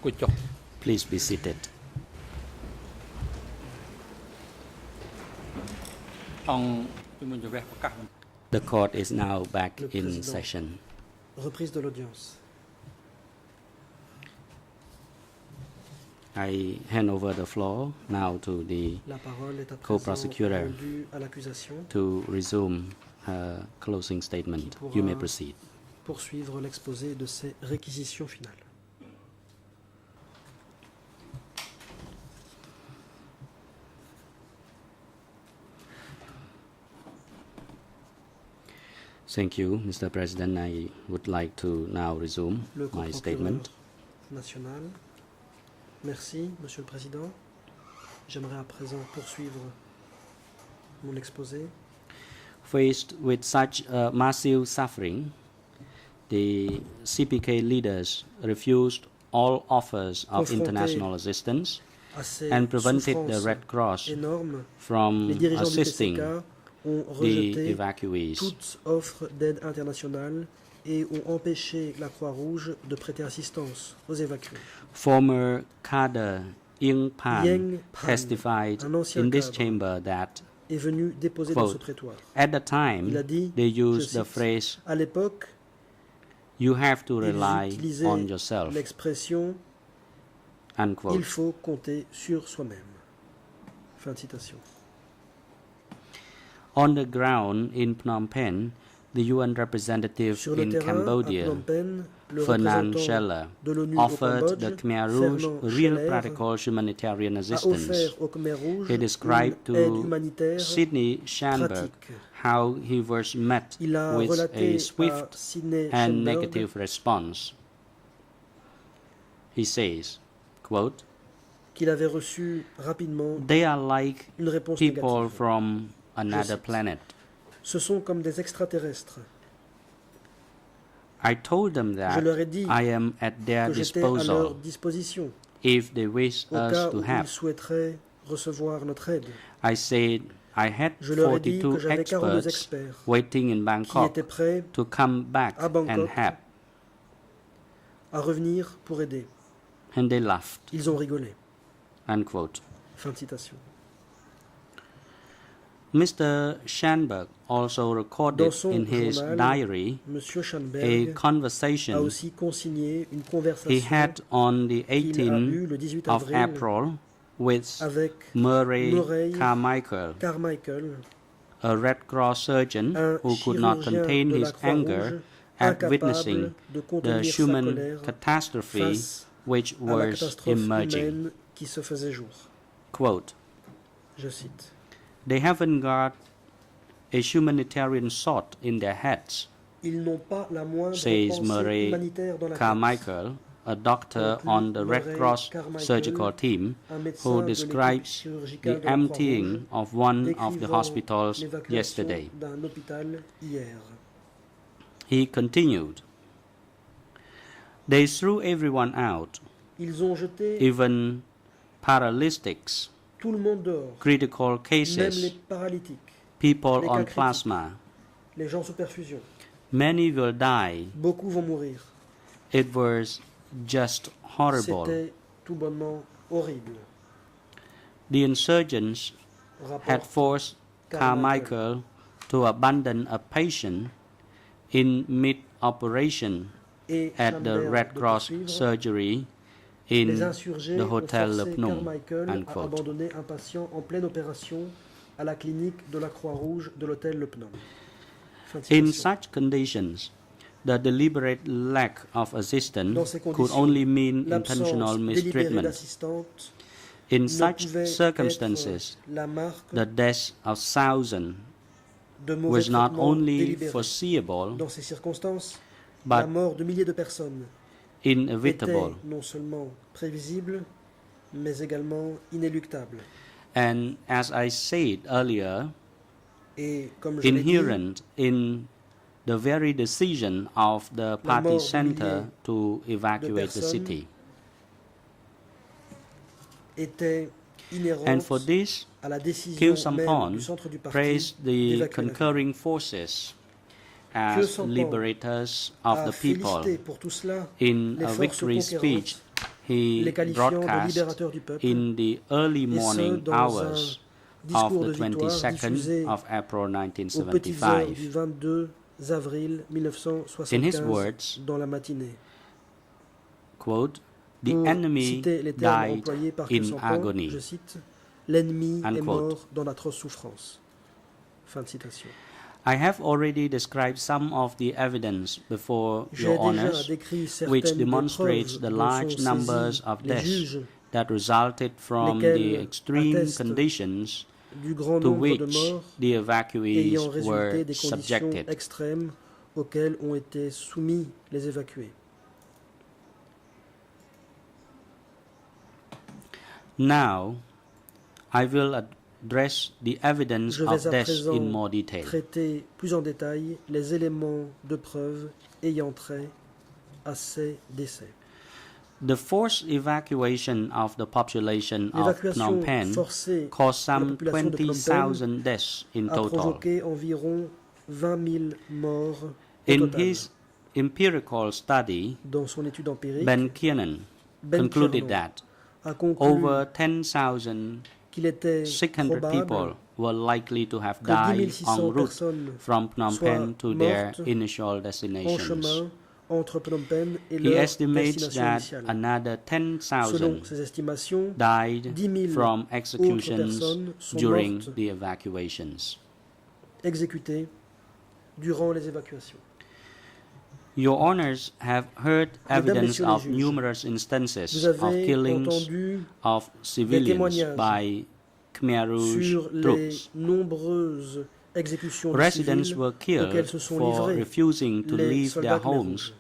គួចចុះ Please be seated. អង្គជំនុំជម្រះប្រកាស The court is now back Le in président. session. Reprise de l'audience. I hand over the floor now to the La parole est à présent Co-prosecutor. rendue à l'accusation to resume her closing statement. pourra- You may proceed. poursuivre l'exposé de ses réquisitions finales. Thank you, Mr. President. I would like to now resume Le my co-procureur statement. national. Merci, Monsieur le Président. J'aimerais à présent poursuivre mon exposé. Faced with such massive suffering, the CPK leaders refused all offers of Confrontés international assistance À ces and prevented the souffrances Red Cross énormes, from les dirigeants du assisting TCK ont the rejeté evacuees. toute offre d'aide internationale et ont empêché la Croix-Rouge de prêter assistance aux évacués. Former cadre Ying Pan Ying Pan, testified un ancien in this cadre, chamber that est venu déposer dans ce Quote, prétoire. at the time Il a dit, they je used the cite, phrase à l'époque, you have to ils rely utilisaient on yourself, l'expression « unquote. il faut compter sur soi-même ». Fin de citation. On the ground in Phnom Penh, the UN representative Sur le in terrain, à Cambodia, Phnom Penh, le Fernand représentant Scheller, de l'ONU au offered Cambodge, the Khmer Rouge Fernand real Scheller, practical humanitarian a assistance. offert au Khmer Rouge He une described aide to humanitaire Sidney Schanberg pratique. how he was met Il a with relaté a à swift Sidney and Schanberg negative response. He says, quote, qu'il avait reçu rapidement they are like une réponse people négative. from another cite. planet. Ce sont comme des extraterrestres. I told them Je that leur ai dit I am at their que j'étais à leur disposal disposition if they wish au us cas to où ils help. souhaiteraient recevoir notre aide. I said I had Je leur ai dit 42 que j'avais 42 experts experts waiting in qui Bangkok étaient prêts to come back à and Bangkok. help, à revenir pour aider. and they laughed, Ils ont rigolé. unquote. Fin de citation. Mr. Schanberg also recorded Dans son in his journal, diary Monsieur a Schanberg a conversation aussi consigné une he conversation had on the qu'il a eue 18th le 18 of avril April with avec Murray Murray Carmichael, Carmichael, a Red Cross surgeon un who could not chirurgien contain de la his Croix-Rouge anger at incapable witnessing de the contenir sa human colère catastrophe face which à la was catastrophe emerging. humaine qui se faisait jour. Quote, Je cite. they haven't got a humanitarian thought in their heads, Ils n'ont pas la moindre says pensée Murray humanitaire dans la tête. Carmichael, a doctor Conclut on the Red Murray Cross Carmichael, surgical team, Un médecin who de l'équipe describes chirurgicale the de la emptying Croix-Rouge of one of the décrivant hospitals l'évacuation yesterday. d'un hôpital hier. He continued, they threw everyone out, Ils ont jeté even paralytics, tout le monde dehors, critical même les cases, paralytiques, people les on cas critiques. plasma. les gens sous perfusion. Many will die. Beaucoup vont mourir. It was just horrible. C'était tout bonnement horrible. The insurgents had Rapporte forced Carmichael to abandon a patient in mid-operation et at the Schanberg Red de Cross poursuivre. surgery Les in insurgés the ont Hotel forcé Le Phnom, Carmichael à unquote. abandonner un patient en pleine opération à la clinique de la Croix-Rouge de l'hôtel Le Phnom. Fin de In citation. such conditions, the deliberate lack of Dans assistance ces could conditions, only mean l'absence intentional délibérée mistreatment. d'assistante In ne such pouvait circumstances, être la marque the death of thousands de mauvais was not traitements only délibérés. foreseeable Dans ces circonstances, la but mort de milliers de personnes était inevitable. non seulement prévisible, mais également inéluctable. And as I said earlier, Et comme je l'ai dit, inherent in the very decision of the party mort de center milliers to evacuate the personnes city. était inhérente And for this, à la décision Khieu même Samphan du centre du parti praised the d'évacuer la ville. concurring forces Khieu as Samphan liberators of a the people. félicité pour tout cela In les a forces victory conquérantes speech, he les qualifiant de broadcast libérateurs du peuple, in the early et ce, morning dans un hours discours of de the victoire 22nd diffusé of April aux petites heures du 1975. 22 avril In his 1975 words, dans la matinée. quote, "The Pour enemy citer les termes died employés par in Kessampan, agony." je cite, « L'ennemi est Unquote. mort dans d'atroces souffrances ». Fin de citation. I have already described some of the evidence before J'ai your déjà honors, décrit which certaines des demonstrates preuves the dont large sont numbers saisis of les deaths juges that resulted from the lesquels extreme attestent conditions du grand to nombre de which morts the evacuees ayant résulté were des conditions subjected. extrêmes auxquelles ont été soumis les évacués. Now, I will address the evidence Je of vais à death présent in more detail. traiter plus en détail les éléments de preuve ayant trait à ces décès. The forced evacuation of the population of Phnom L'évacuation Penh forcée caused de la some population de Phnom Penh 20,000 deaths in a total. provoqué environ 20 000 morts au In total. his empirical study, Dans son étude empirique, Ben Kiernan Ben concluded Kiernan that a conclu over 10,600 qu'il était people probable were likely to have que 10 died 600 en route personnes from Phnom soient Penh to their mortes initial en destinations. chemin entre Phnom Penh et He leur estimates destination that initiale. another Selon 10,000 ses estimations, died 10 000 from autres executions personnes sont during mortes the evacuations. exécutées durant les évacuations. Your honors have heard evidence Messieurs les of juges, numerous Vous instances of avez killings entendu of civilians témoignages by Khmer Rouge sur les troops. nombreuses exécutions de Residents civils were auxquelles killed se sont for livrés refusing to les leave soldats their Khmer homes Rouge.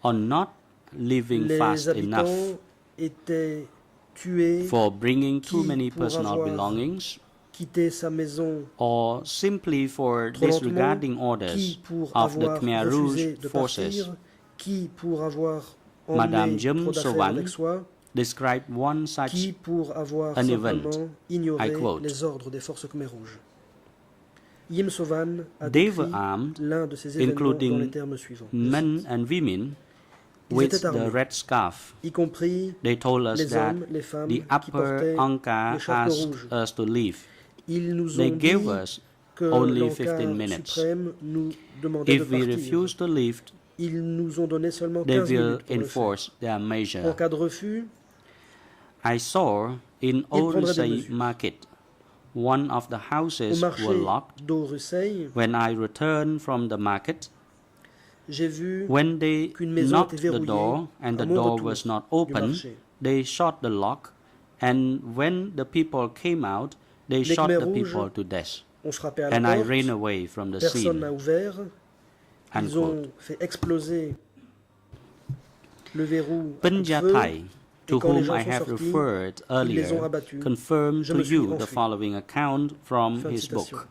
or not living Les fast enough, habitants étaient tués, for bringing too qui, many pour personal avoir belongings, quitté sa maison or simply for trop lentement, disregarding orders qui pour of the avoir Khmer refusé Rouge de forces. partir, qui pour avoir Madame emmené Jim trop d'affaires Sovan avec soi, described one such qui pour avoir an simplement event. ignoré I quote, les ordres des forces Khmer Rouges. Yim Sovan a They décrit were armed, l'un de ces événements including dans les termes suivants. Je men cite, and women Ils with étaient armés, the red scarf. y compris They told us les that hommes, les femmes the qui upper portaient Angkar les chapeaux asked rouges. us to leave. Ils nous They ont gave dit us que only l'Ankar 15 minutes. suprême nous demandait de If we partir. refuse to leave, Ils nous ont donné seulement they 15 will minutes pour le faire. enforce their En measure. cas de refus, I saw in prendraient des Orusei mesures. market, one of the au houses were marché locked. d'Orusei, When I returned from the market, j'ai vu when they qu'une maison knocked était the verrouillée door and à the mon door retour was not du open, marché. they shot the lock, and when the people came out, they Les shot Khmer the Rouges people to death. On frappait à la And I porte, ran away from the personne n'a scene. ouvert, ils ont Unquote. fait exploser le verrou à coups de Panja feu, Thai, to et quand les whom gens I sont have sortis, referred ils les ont earlier, abattus. confirmed Je to me suis you the enfui. following account from Fin de his citation. book.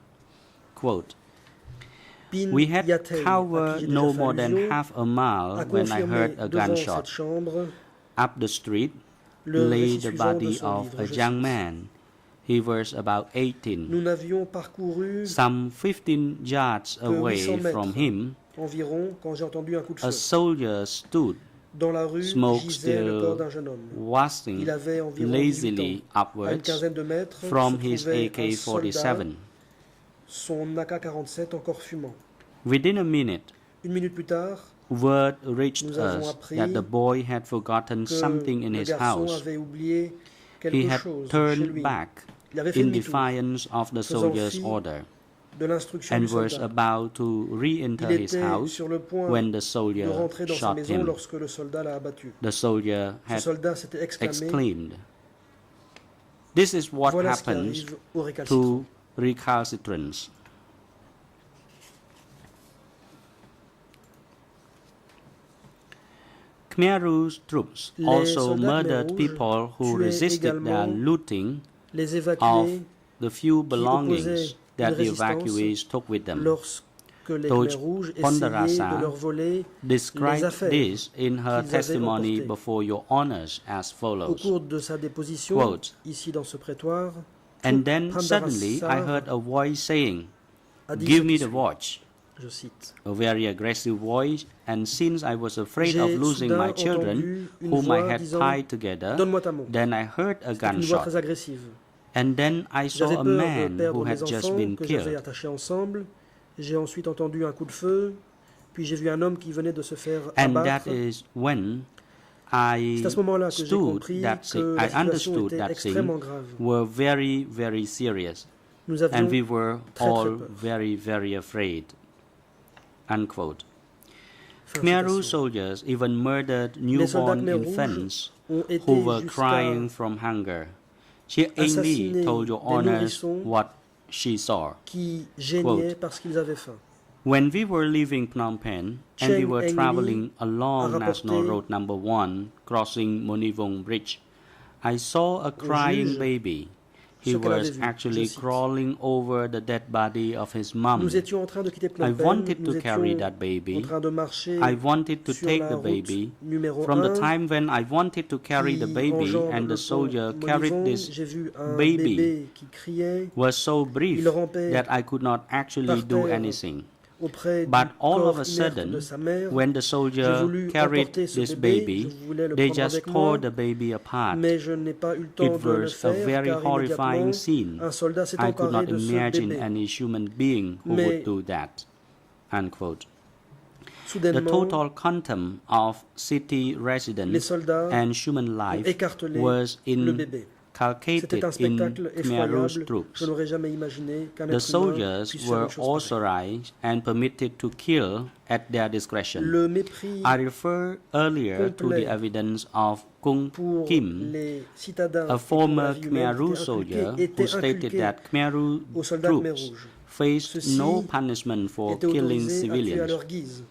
Quote, Pin We had Yatey, à covered qui j'ai no déjà fait more than allusion, half a mile a when I confirmé heard a devant gunshot. cette chambre Up the street le lay récit the suivant de body son of livre, a je young cite. man. He was about 18. Nous n'avions parcouru Some 15 yards que away 800 mètres from him, environ quand j'ai entendu un coup de a feu. soldier stood, Dans la rue smoke gisait le corps still d'un jeune homme. wasting Il avait environ 18 lazily ans. À une upwards quinzaine de mètres from se his trouvait un AK-47. soldat, son AK-47 encore fumant. Within a minute, Une minute plus tard, word reached nous avons us appris that the boy had forgotten que something in le his garçon house. avait oublié He quelque had chose chez turned lui. back Il avait fait in demi-tour defiance of the faisant soldier's fi order de l'instruction and du was soldat. about to re-enter Il his était house sur le point when the de soldier rentrer dans sa shot maison him. lorsque le soldat l'a abattu. The soldier Ce had soldat s'était exclamé exclaimed, "This is what voilà ce qui happens arrive aux récalcitrants. to recalcitrants." Khmer Rouge troops Les also soldats Khmer murdered Rouges people who tuaient resisted their également looting Les of évacués the few opposaient belongings that une the résistance evacuees took with them. lorsque les George Khmer Rouges essayaient Pondarasa de leur voler les Described affaires this in her qu'ils avaient testimony emportées. before your honors as Au follows. cours de sa déposition, Quote, ici dans ce prétoire, And then Pandarasa suddenly I heard a voice saying, a dit "Give ce me qui the suit. watch." je cite. a very aggressive voice, and since I was afraid of J'ai losing soudain my children, entendu une whom I voix had disant, tied together, Donne-moi ta montre. then I heard a C'était une voix très gunshot, agressive. and then I J'avais saw a peur de man who perdre had mes just enfants been que j'avais killed, attachés ensemble. J'ai ensuite entendu un coup de feu, puis j'ai vu un homme qui venait de se faire and that abattre. is when I C'est à ce moment-là que j'ai stood compris that que I la situation understood était that extrêmement things grave. were very, very serious, Nous avions and we were très, très all peur. very, very afraid. Unquote. Fin de Khmer Rouge citation. soldiers even murdered Les soldats newborn Khmer Rouges infants ont été who were jusqu'à crying from hunger. She Amy assassiner told your des honors nourrissons what she saw. qui gênaient parce qu'ils avaient faim. When we were leaving Phnom Penh and we Cheng were Eng traveling Lee along a National rapporté- Road Number 1, crossing Monivong Bridge, I saw a crying juge baby. He ce qu'elle avait was vu. actually Je cite. crawling over the dead body of his mom. Nous étions en train de quitter I Phnom Penh. wanted Nous to carry étions that en baby. train de marcher I wanted to sur take la the route baby. numéro From the 1 time when I wanted to carry the qui baby enjambe and le the soldier pont carried Monivong. this J'ai vu un baby bébé qui criait was so brief Il rampait that I could not actually par do terre anything. auprès But du all corps of a inerte sudden, de sa mère. when the J'ai soldier voulu carried emporter ce this bébé, baby, je voulais le they prendre just avec tore moi, the baby apart. mais je n'ai pas eu le temps It de le was a faire very car horrifying immédiatement scene. un soldat s'est I could emparé not de ce imagine bébé. any human being who Mais would do that. Unquote. The Soudainement, total contempt of city les residents soldats and human ont life écartelé was le bébé. C'était inculcated un in spectacle Khmer Rouge effroyable. troops. Je n'aurais jamais imaginé qu'un The être humain soldiers puisse faire were une chose pareille. authorized and permitted to kill at their discretion. Le mépris I refer earlier to complet the evidence of Kung pour Kim, les citadins a et pour la former vie Khmer humaine Rouge était soldier inculqué- who était stated inculqué that Khmer Rouge aux soldats Khmer troops Rouges. faced Ceux-ci no punishment for étaient killing autorisés à tuer à civilians. leur guise.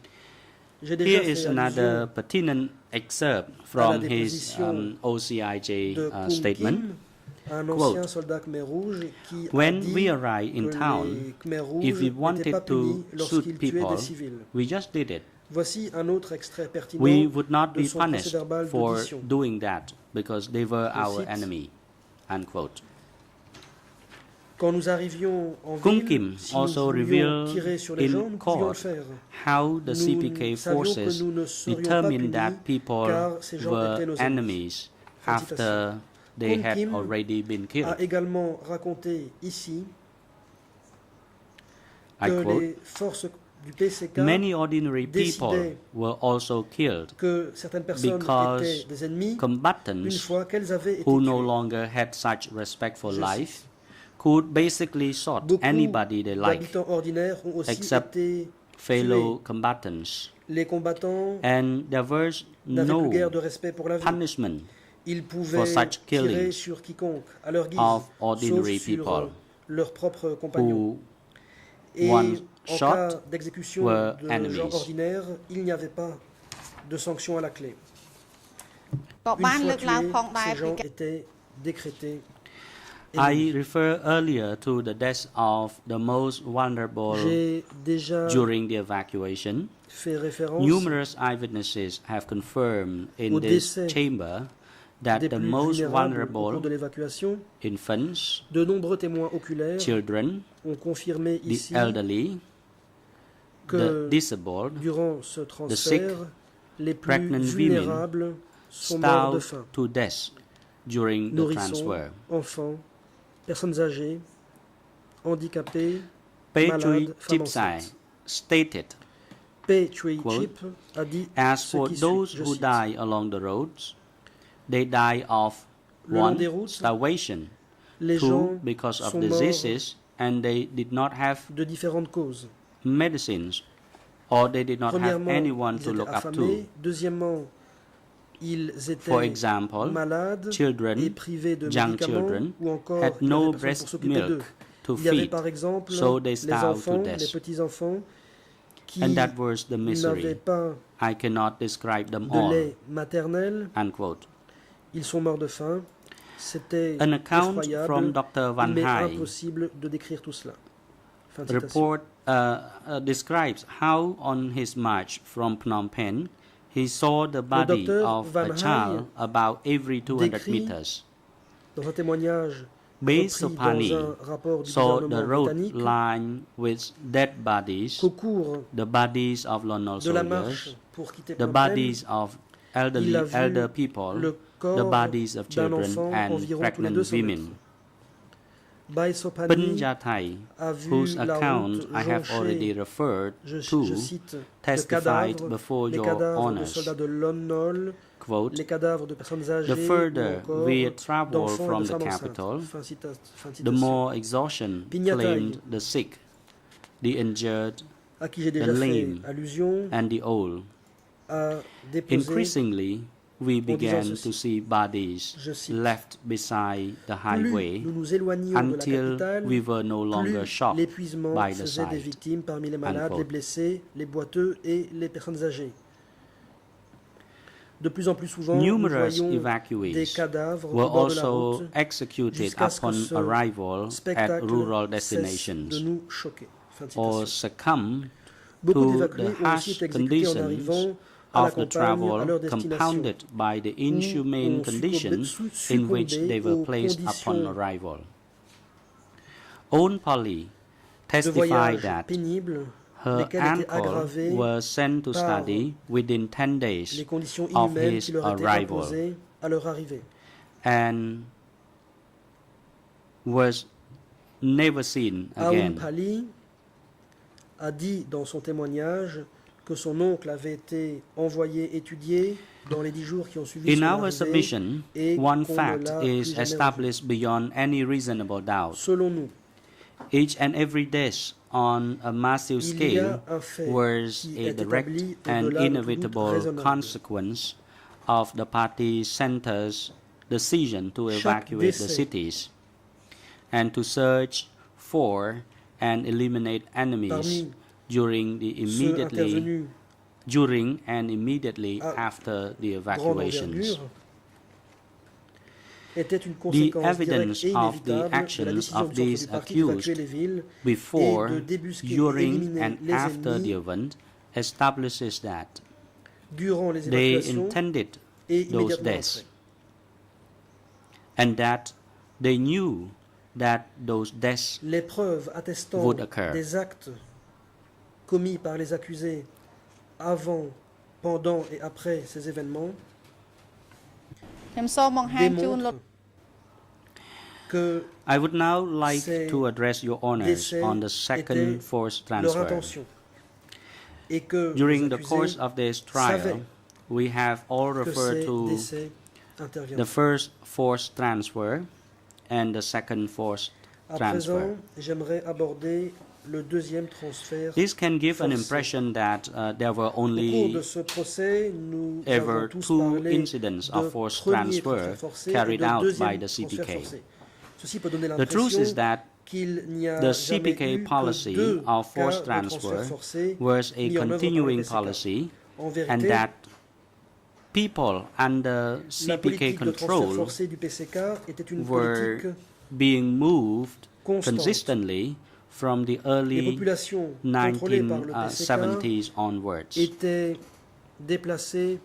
J'ai déjà Here fait is another allusion pertinent excerpt à la from his déposition OCIJ de Kung statement. Kim, un Quote, ancien soldat Khmer Rouge qui a When dit we arrived in que town, les Khmer if Rouges we n'étaient pas wanted punis to lorsqu'ils shoot tuaient people, des civils. we just did it. Voici un autre extrait pertinent We would not de be son punished procès-verbal for d'audition. doing that because they were Je our cite, enemy. Unquote. Quand nous arrivions en Kung ville, Kim si nous also voulions revealed tirer sur les gens, in nous pouvions le court faire. how the Nous CPK savions que forces nous ne serions pas determined that punis, people car ces gens étaient were nos ennemis. enemies Fin de after citation. they Kung had Kim already been killed. a également raconté ici I que quote, les forces du PCK, many ordinary people décidaient were also killed que certaines personnes because étaient des ennemis une combatants fois qu'elles avaient été who no tuées. longer had such respect for Je life could basically shot Beaucoup anybody they like, d'habitants ordinaires ont aussi except été fellow tués. combatants, Les combattants and there was n'avaient no plus guère de respect pour la vie. punishment Ils for pouvaient such tirer killings sur quiconque, à leur guise, of sauf ordinary sur people leurs propres compagnons. who Et once en shot cas d'exécution were de enemies. gens ordinaires, il n'y avait pas de sanction à la clé. ក៏ Une បាន fois លើកឡើង tués, ផងដែរ ces ពី gens ការ étaient décrétés I ennemis. refer earlier to the death of the most vulnerable J'ai déjà during the evacuation. fait référence Numerous eyewitnesses have confirmed in au this décès chamber that des the plus most vulnérables au vulnerable cours de l'évacuation. infants, De nombreux témoins oculaires children, ont confirmé the ici elderly, the que disabled, durant ce transfert, les plus pregnant women vulnérables sont morts de starved faim. to death during the Nourrissons, transfer. enfants, personnes âgées, handicapés, Pei malades, Chui femmes Chipsai enceintes. stated, Pei Chui Quote, Chip a dit as ce for qui suit, those je who cite, die along the roads, they die of Le long one, des routes, starvation, les gens two, because of sont morts diseases, and they did not have de différentes causes. medicines, or they did not have Premièrement, anyone ils to étaient look up affamés. to. Deuxièmement, ils For étaient example, malades et children, privés de young médicaments children, ou encore had il n'y no avait personne breast pour s'occuper d'eux. milk to Il y avait feed, par exemple so they les starved to enfants, death. les petits-enfants qui And that was the n'avaient misery. pas I cannot describe them de all. lait maternel. Unquote. Ils sont morts de faim. C'était An account effroyable. from Dr. Van Il m'est Hai impossible de décrire tout cela. Fin de citation. report describes how on his march from Phnom Penh he saw the body docteur of Van a Hai child about every 200 décrit meters. Dans un témoignage Base repris Sopani dans un rapport du saw the gouvernement road britannique lined with dead bodies, qu'au cours the bodies of Lon Nol de la marche soldiers, pour quitter the Phnom Penh, bodies of il a vu elder people, le the corps bodies of d'un children enfant and environ tous les pregnant 200 women. mètres. Bai Pin Sopani Jathai, a vu whose la account route I have jonchée, already referred je to, cite, de testified cadavres, before les your cadavres de honors, soldats de Lon Nol, quote, les cadavres de personnes the âgées ou further encore we travel d'enfants et from de the femmes enceintes. capital, Fin the citation. more exhaustion Pinyatai, claimed the sick, the injured, à qui j'ai déjà the fait lame, allusion, and the old. a déposé, Increasingly, we began ceci, to see bodies je cite, left beside the plus highway nous nous éloignions de la until capitale, we were no longer plus shocked l'épuisement by the faisait des sight. victimes parmi les malades, Unquote. les blessés, les boiteux et les personnes âgées. De plus en plus souvent, nous Numerous voyons des evacuees cadavres au were bord de la also route executed jusqu'à ce que upon ce arrival at spectacle rural cesse de destinations nous choquer. Fin de or citation. succumb Beaucoup to d'évacués the ont aussi harsh été exécutés en conditions arrivant à la of the campagne à travel leur destination. compounded by the inhumane ont conditions succombé- in which they were aux placed upon conditions arrival. Own Polly de testified voyages that pénibles, her lesquels étaient uncle aggravés was sent to par study within 10 days les conditions of inhumaines his qui leur étaient arrival imposées à leur arrivée. and was never seen Aoun again. Pali a dit dans son témoignage que son oncle avait été envoyé étudier dans les 10 jours qui ont suivi In son our arrivée, submission, et one qu'on ne fact l'a plus is jamais established beyond any reasonable doubt. Selon nous, Each and every death on a massive il y scale a un fait was qui a est direct établi and au-delà de tout doute inevitable raisonnable. consequence of the party center's decision to Chaque evacuate the décès cities and to search for and eliminate enemies Parmi during the ceux immediately intervenus during and immediately à after the grande evacuations. envergure était une The conséquence evidence directe et of the inévitable de la actions décision of du these centre du parti d'évacuer accused les villes before, et de débusquer et during, éliminer and les after the ennemis event establishes that durant les they évacuations intended et those immédiatement deaths après. and that they knew that those deaths Les preuves attestant would occur. des actes commis par les accusés avant, pendant et après ces événements ខ្ញុំសូមបង្ហាញជូនលោក démontrent que I would now like Ces to address your honors décès on the second étaient forced leur transfer. intention et que During les the course accusés of this trial, savaient we have all que referred ces to décès the interviendront. first forced transfer and the second forced À transfer. présent, j'aimerais aborder le deuxième transfert. This can give an forcé. impression that there were Au cours only de ce procès, nous ever avons tous two parlé incidents de of forced premier transfer transfert forcé et carried de out by deuxième the transfert CPK. forcé. Ceci peut donner The truth is l'impression that qu'il n'y a the jamais CPK eu policy que deux of forced cas de transfert transfer forcé was a mis en œuvre par le continuing PCK. policy En and vérité, that people under la CPK politique de transfert control forcé du PCK était une were politique being moved constante. consistently from the Les early populations contrôlées par le PCK 1970s onwards. étaient déplacées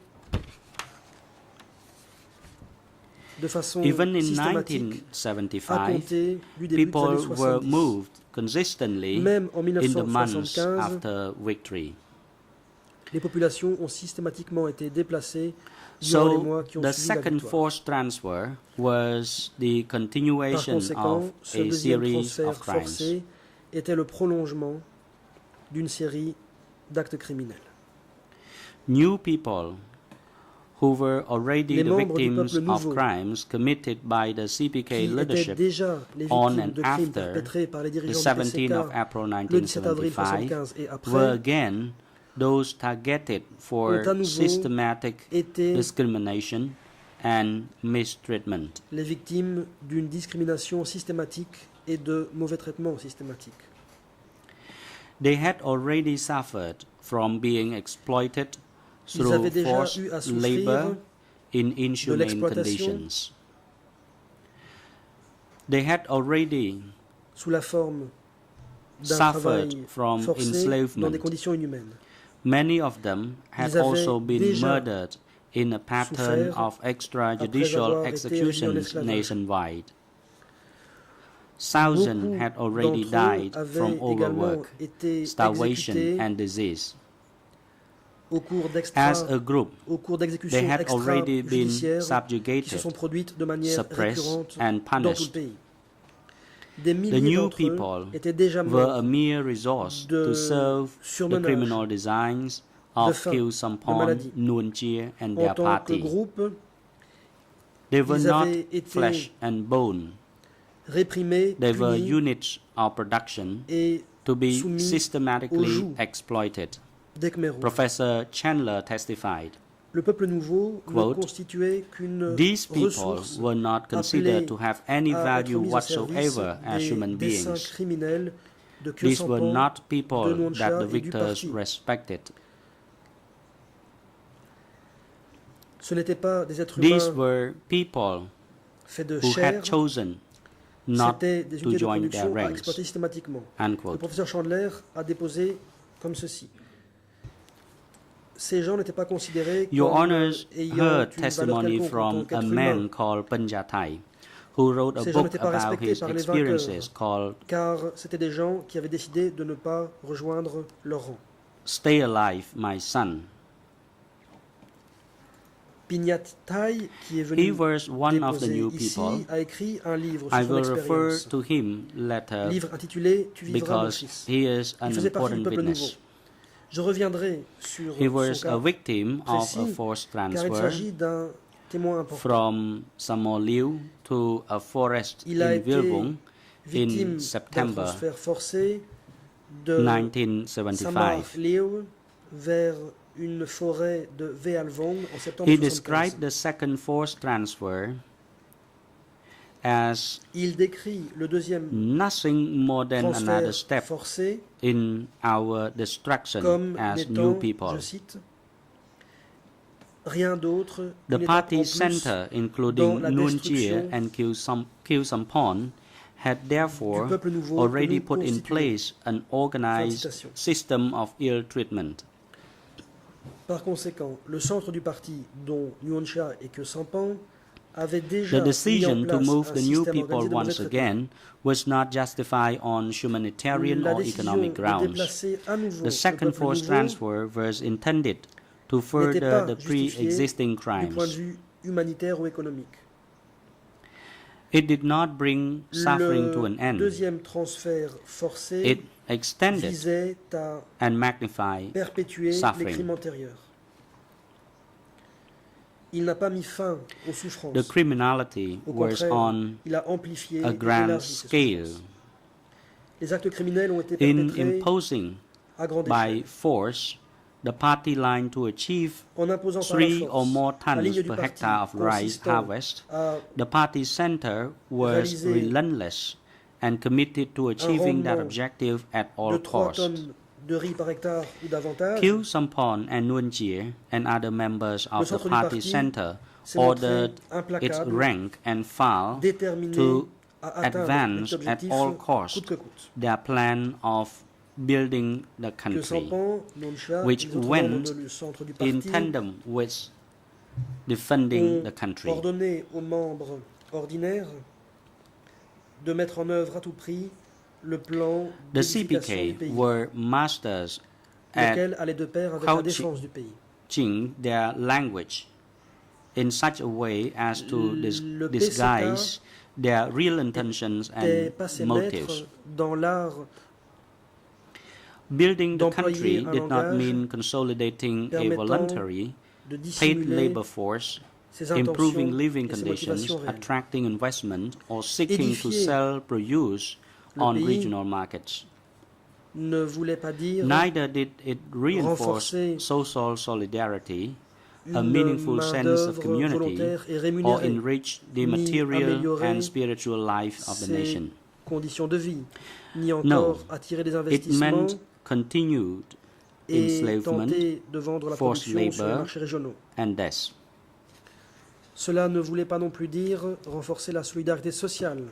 de façon Even in systématique à 1975, compter du début des people années were 70. moved consistently Même en in the months 1975, after victory. les populations ont systématiquement été déplacées durant les So mois qui ont the suivi la second victoire. forced transfer was the Par continuation conséquent, of ce a deuxième series transfert of crimes. forcé était le prolongement d'une série d'actes criminels. New people who were already Les the membres du victims peuple of nouveau crimes committed by the CPK qui étaient leadership déjà les on victimes and de crimes after perpétrés par les the dirigeants du 17th of PCK April le 17 avril 1975 1975 et were après again those targeted for ont à nouveau systematic été discrimination and mistreatment. les victimes d'une discrimination systématique et de mauvais traitements systématiques. They had already suffered from being exploited Ils through avaient déjà forced eu à souffrir labor in de inhumane l'exploitation conditions. They had already sous la forme d'un suffered travail from forcé dans des enslavement. conditions inhumaines. Many of them had Ils avaient also been déjà murdered in a pattern souffert of extrajudicial après avoir été réduits en executions esclavage. nationwide. Thousands Beaucoup had already d'entre eux died avaient from également overwork, été starvation, exécutés and disease. au cours As a group, they d'exécutions had already been extrajudiciaires qui se subjugated, sont produites de manière suppressed, récurrente and dans tout le punished. pays. Des The milliers new d'entre eux people étaient déjà were a morts mere resource de to serve the surmenage, criminal designs de of faim, Khieu de Samphan, maladie. Nuon Chea, and En their tant que party. groupe, They were ils not avaient été flesh and bone. réprimés, They were punis units of production et to be soumis au systematically joug exploited. des Khmers rouges. Professor Chandler testified, Le peuple nouveau quote, ne constituait qu'une "These people ressource were not considered to have any à value être mise au service whatsoever as des human desseins beings. criminels de Khieu These were Samphan, not de people Nuon that Chea the et du victors parti. respected. Ce n'étaient pas des êtres These humains were people faits de who chair, had chosen not c'était des to unités de join their production à ranks." exploiter systématiquement. Le Unquote. professeur Chandler a déposé comme ceci. Ces gens n'étaient pas considérés Your comme Honours ayant heard une valeur testimony quelconque en from tant a qu'être man humain, called Panjatai, who wrote a Ces gens book n'étaient pas about respectés his par les experiences vainqueurs. called car c'étaient des gens qui avaient décidé de ne pas rejoindre leur rang. Stay Alive, My Son. Pignat Tai, qui est He venu was one of the déposer new ici, people. a écrit un livre I sur son will refer expérience. to him later Livre intitulé « Tu vivras, mon because fils he is ». an Il faisait partie du important peuple nouveau. witness. Je reviendrai sur He son was a cas, victim of a précis, forced car il transfer s'agit d'un témoin important. from Samoliu to a forest Il a in été Vilbung victime in d'un September transfert forcé de 1975. Samar-Liu vers une forêt de Vealvong en septembre He 1975. described the second forced transfer as Il décrit le deuxième nothing more than another transfert step forcé in our destruction comme as new n'étant, people. je cite, rien d'autre The qu'une étape en party plus center, dans including la Nuon Chea destruction and Khieu Samphan, had du therefore peuple nouveau que already nous put in constituons. place an organized citation. system of ill treatment. Par conséquent, le centre du parti, dont Nuon Chea et Khieu Samphan, avait déjà The mis en decision to place move un the new système people organisé de once maltraitance. again was not justified on humanitarian La or décision economic de grounds. déplacer à nouveau The le second peuple forced nouveau transfer was intended to n'était further pas the justifié pre-existing du point de crimes. vue humanitaire ou économique. It did not bring suffering to an Le end. deuxième transfert forcé It extended visait à and magnified perpétuer les suffering. crimes antérieurs. Il n'a pas mis fin aux The souffrances. criminality Au was contraire, on il a amplifié a et grand élargi ces scale souffrances. Les actes criminels ont été in perpétrés imposing à grande by échelle, force the party line to achieve en imposant par la 3 force or more la tons ligne du per parti hectare of rice consistant harvest. à The party center was réaliser relentless and committed to achieving that rendement objective at de all 3 costs. tonnes de riz par hectare ou davantage. Khieu Samphan and Nuon Chea and other members of the centre du party parti center s'est montré ordered its implacable, rank and file déterminé to à atteindre advance cet at objectif all costs coûte que coûte. their plan of building the Que country, Samphan, Nuon Chea et which les autres went membres du centre du in parti tandem with defending the ont country. ordonné aux membres ordinaires de mettre en œuvre à tout prix le plan The d'édification du CPK pays, were masters at lequel allait de pair avec la crouching- défense du pays. changing their language in such a way as to Le disguise their real intentions Était and passé motives. maître dans l'art Building the d'employer country un did not langage mean consolidating a permettant voluntary de paid dissimuler labor force, ses improving intentions living et ses conditions, motivations réelles. attracting investment, or seeking to Édifier sell produce le on pays regional markets. Ne voulait pas dire Neither did it reinforce renforcer social solidarity, a une meaningful sense of main-d'œuvre community, volontaire et or rémunérée, enrich the ni material améliorer and spiritual life of the ses nation. conditions de vie, ni No, encore attirer des It investissements meant continued et enslavement tenter de vendre la forced production sur les labor, marchés régionaux. and death. Cela ne voulait pas non plus dire renforcer la solidarité sociale,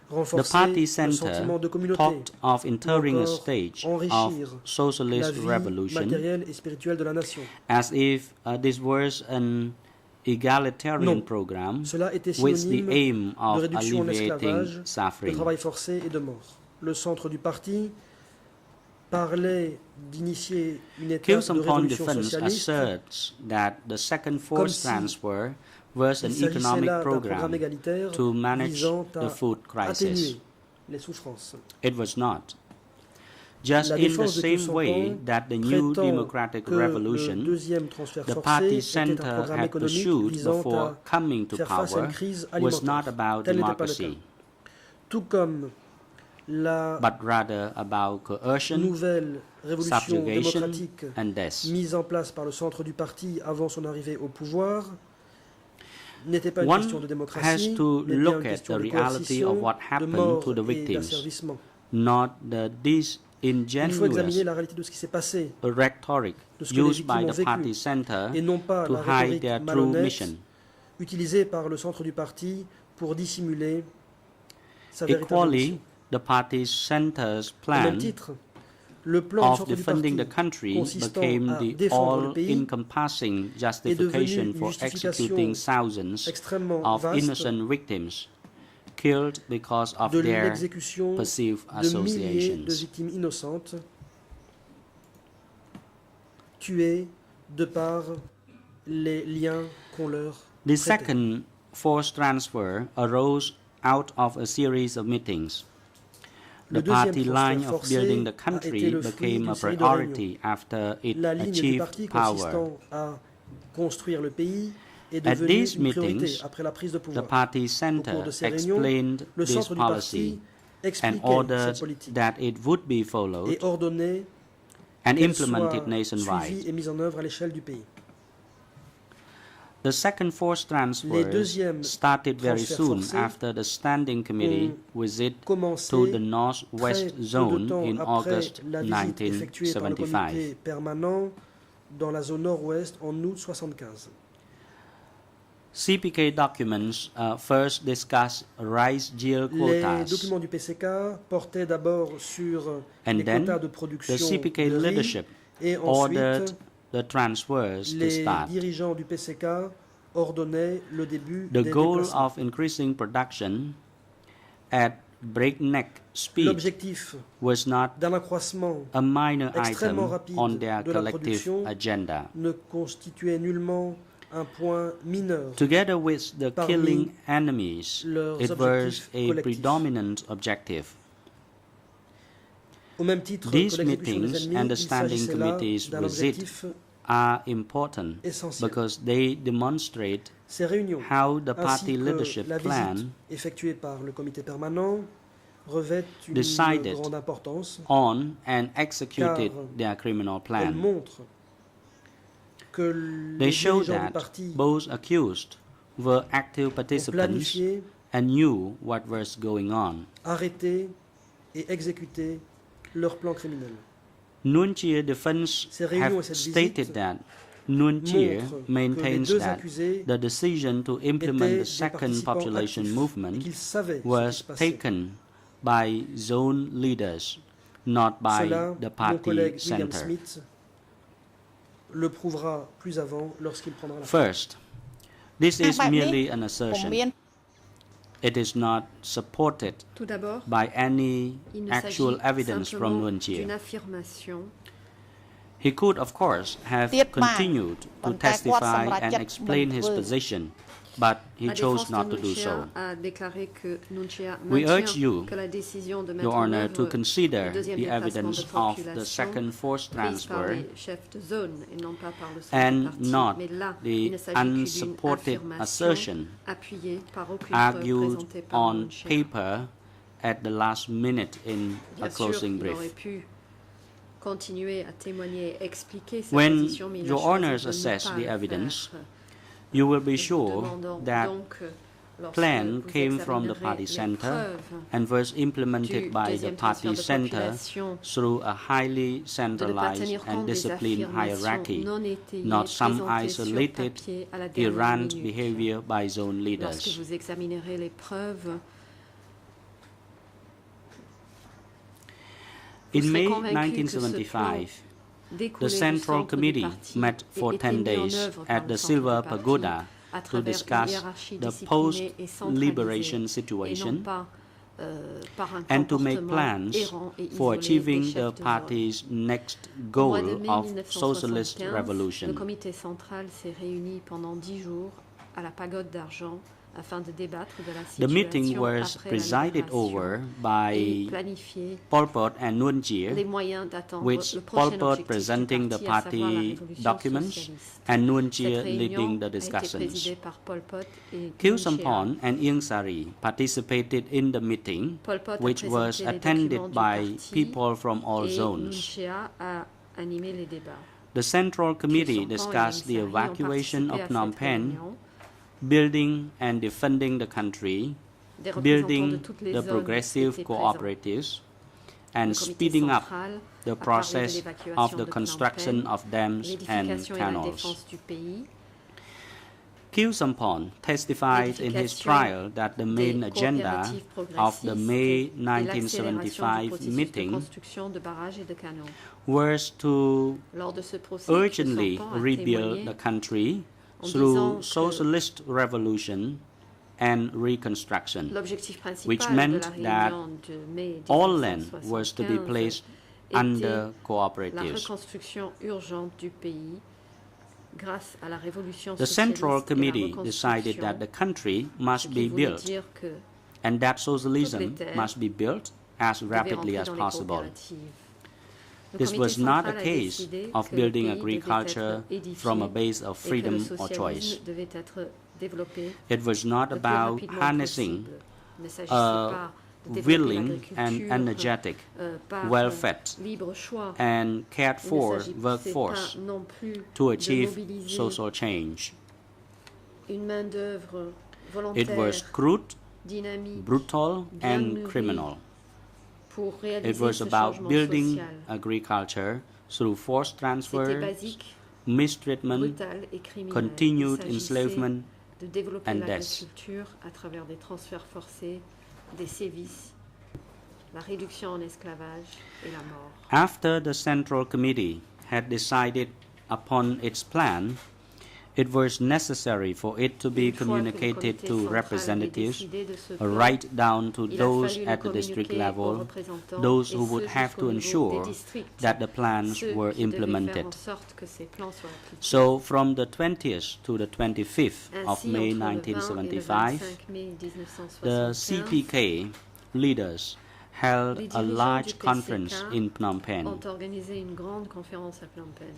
The renforcer party le center sentiment de communauté, talked of entering a encore stage enrichir of la socialist vie revolution matérielle et spirituelle de la nation, as if this was an egalitarian Non. program Cela était with the synonyme aim de of réduction en alleviating esclavage, de suffering. travail forcé et de mort. Le centre du parti parlait d'initier une étape de Kilsonpon révolution Defense socialiste. asserts that the second Comme forced si transfer was an Il s'agissait economic là d'un programme program égalitaire to manage visant the à food crisis. atténuer les souffrances. It was not. Just La in the défense de same way Kilsonpon that the new prétend democratic que le revolution deuxième transfert the forcé party était un center programme had économique pursued visant before à coming to faire face à une power crise was not alimentaire. about Tel n'était pas le democracy, cas. Tout comme la but rather about coercion, nouvelle révolution subjugation, démocratique and death. mise en place par le centre du parti avant son arrivée au pouvoir n'était pas une One question de has démocratie, to mais bien look une at question the de reality coercition, of what de happened mort to the et victims, d'asservissement. not the Il faut examiner disingenuous la réalité de ce qui s'est passé rhetoric de ce que les used by victimes ont the vécu, party center et non pas to la hide rhétorique their true malhonnête mission. utilisée par le centre du parti pour dissimuler sa véritable Equally, mission. the party center's Au même plan titre, le plan du of centre du defending parti the country consistant became à the défendre le pays all-encompassing justification une for justification executing thousands extrêmement of vaste innocent victims killed because of de their l'exécution perceived de milliers de associations. victimes innocentes tuées de par les liens qu'on leur The prêtait. second forced transfer arose out of a series of meetings. Le The deuxième party transfert line of forcé building the a country été le fruit became d'une a série de priority after it La ligne du achieved parti power. consistant à construire le pays est At devenue these une priorité meetings, après la prise de The pouvoir. party Au cours center de ces réunions, explained le this centre du policy parti and expliquait ordered cette politique that it would be followed et ordonnait and qu'elle implemented soit nationwide. suivie et mise en œuvre à l'échelle du pays. The second forced Les transfer deuxièmes started very transferts soon forcés after the standing committee visit Commencé to the très northwest peu de zone temps in après August la visite effectuée par le 1975. comité permanent dans la zone nord-ouest en août 1975. CPK documents first discuss rice yield Les quotas, documents du PCK portaient d'abord sur and les then quotas de the production CPK de riz, leadership et ordered ensuite the transfers to les start. dirigeants du PCK ordonnaient le début The des goal déplacements. of increasing production at breakneck speed L'objectif was not d'un accroissement a minor extrêmement item rapide on their de la collective production agenda. ne constituait nullement un point mineur. Together with the Parmi killing enemies, leurs it was objectifs a collectifs. predominant objective. Au même titre These que l'exécution des meetings ennemis, and the il standing s'agissait là committees d'un visit objectif are important essentiel. because they demonstrate Ces réunions, how the ainsi party que leadership la plan visite effectuée par le comité permanent, revêtent une decided grande importance, on and executed Car their criminal elles plan. montrent que They les show dirigeants du that parti both accused were active ont participants planifié, and knew what was going on. arrêté et exécuté leur plan criminel. Nuon Chea defense Ces réunions et have cette stated visite that Nuon Chea montrent que les maintains deux that accusés the decision to étaient implement des the second participants population actifs et movement qu'ils savaient ce qui was se passait. taken by zone leaders, not by Cela, the mon party collègue William center. Smith le prouvera plus avant lorsqu'il prendra la First, this is បែបនេះ merely an ពុំ assertion. មាន It is not supported Tout d'abord, by any il ne actual s'agit evidence from simplement Nuon d'une Chea. affirmation. He could, of course, have ទៀតបាន continued to ប៉ុន្តែគាត់សម្រេច testify and ចិត្ត explain មិន his ធ្វើ position, but he La chose défense not de to do Nunchia so. a déclaré que Nunchia We urge maintient you, que la décision de Your mettre en Honor, to œuvre consider le deuxième the déplacement evidence de of the population second forced prise par transfer les chefs de zone et non pas par le centre du and parti. not Mais là, the il ne s'agit que d'une unsupported affirmation assertion appuyée par aucune preuve argued présentée par on Nunchia. paper at the last minute in a Bien sûr, closing il aurait brief. pu continuer à témoigner et expliquer sa When position, mais il a Your choisi Honors de ne assess pas the le evidence, faire. You will be Nous sure demandons that donc, lorsque plan vous came from the examinerez party les center preuves and was implemented du by the deuxième party transfert de center population, through a highly de ne pas centralized tenir and compte des disciplined affirmations hierarchy, non étayées not some présentées sur isolated, papier à la dernière errant minute. behavior by zone Lorsque leaders. vous examinerez les preuves, vous In serez May convaincu que ce plan 1975, découlait the du Central centre du Committee parti met et for était 10 mis en days œuvre par at le the centre Silver du parti Pagoda à to travers une discuss hiérarchie the disciplinée et post-liberation centralisée, et non situation pas par un and to make comportement plans errant et for isolé des achieving chefs the de zone. party's next Au mois de goal mai of socialist 1975, le revolution. comité central s'est réuni pendant 10 jours à la Pagode d'Argent afin de débattre de la The meeting situation was après la presided libération over et by planifier Pol Pot and Nuon les Chea, moyens d'atteindre with le Pol prochain Pot objectif presenting du the parti, à savoir la party révolution documents socialiste. and Nuon Cette Chea réunion leading the a été discussions. présidée par Pol Pot et Khieu Nuon Chea. Sampon and Ieng Sari participated in the meeting, Pol Pot a which was présenté les attended documents du by parti people from all et Nuon zones. Chea a animé les débats. The Central Committee Khieu Sampon et discussed the Ieng Sari ont evacuation participé of à Phnom cette Penh, réunion. building and defending the country, Des représentants de building toutes les the zones progressive étaient présents. cooperatives, and Le comité speeding up central the a parlé de process l'évacuation of the de Phnom construction Penh, of dams and l'édification et la canals. défense du pays, Khieu Sampon testified in his l'édification trial that the main des agenda coopératives of the progressistes May et l'accélération du 1975 processus de meeting construction de barrages et de canaux. was to Lors de ce procès, urgently Khieu Sampon a rebuild témoigné the country en through disant que socialist revolution and reconstruction, l'objectif principal which de meant la that réunion de mai all land was to be 1975 placed était under la cooperatives. reconstruction urgente du pays grâce à la révolution The Central socialiste et la Committee decided that the reconstruction, country ce must qui be voulait built dire que and that socialism toutes les terres must be built as devait rapidly rentrer as dans les possible. coopératives. Le This comité was not a central a case décidé of que le building pays devait agriculture être édifié from a base of et que le freedom or choice. socialisme devait être développé It was not le plus about rapidement harnessing possible. Il ne s'agissait a pas de développer willing and l'agriculture energetic, par well-fed, libre choix. and cared Il ne for s'agissait workforce pas non plus to de achieve mobiliser social change. une main-d'œuvre It was volontaire, crude, dynamique, brutal, bien and nourrie criminal. pour It réaliser was ce about changement building social. agriculture through forced C'était transfers, basique, mistreatment, brutal et criminel. continued Il s'agissait enslavement, de développer and death. l'agriculture à travers des transferts forcés, des sévices, la réduction en esclavage et la mort. After the Central Committee had decided upon its plan, it was necessary for it to be Une fois que le communicated comité to central avait representatives décidé de ce plan, right down to il a those fallu le at the district communiquer aux level, représentants those et who ceux would have jusqu'au to niveau ensure des districts, that the plans ceux were qui devaient faire implemented. en sorte que ces plans soient appliqués. So from the 20th to the 25th of Ainsi, May entre le 20 et le 1975, 25 mai the 1975, CPK leaders held les a dirigeants large du conference PCK in Phnom Penh. ont organisé une grande conférence à Phnom Penh.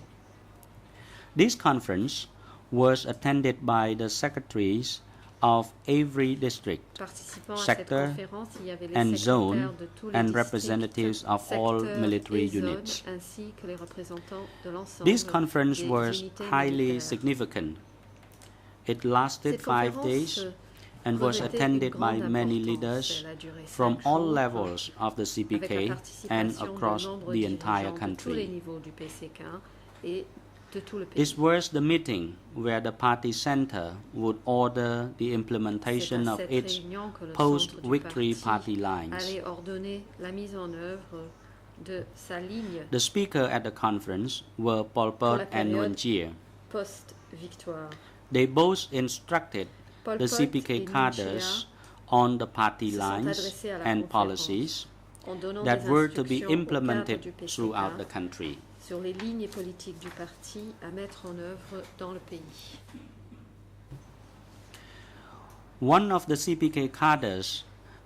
This conference was attended by the secretaries of every district, Participant à cette sector, conférence, il y avait les and secrétaires zone, de tous les and districts, representatives of all secteurs military et zones, units. ainsi que les représentants de l'ensemble This conference des was unités highly militaires. significant. It lasted Cette 5 conférence days and was revêtait attended une by grande many importance. leaders Elle a duré from 5 all jours, levels of the avec la CPK and participation across de nombreux the entire dirigeants de tous les country. niveaux du PCK et de tout le pays. This was the meeting where the party center would order the C'est implementation à of cette its réunion que le centre du post-victory party parti lines. allait ordonner la mise en œuvre de sa ligne The speakers at the conference were Pol pour Pot la and Nuon période Chea. post-victoire. They both instructed Pol the Pot CPK et Nuon cadres on the party se sont lines adressés à la and conférence policies en donnant that des were to be instructions au cadre implemented du PCK throughout the country. sur les lignes politiques du parti à mettre en œuvre dans le pays. One of the CPK cadres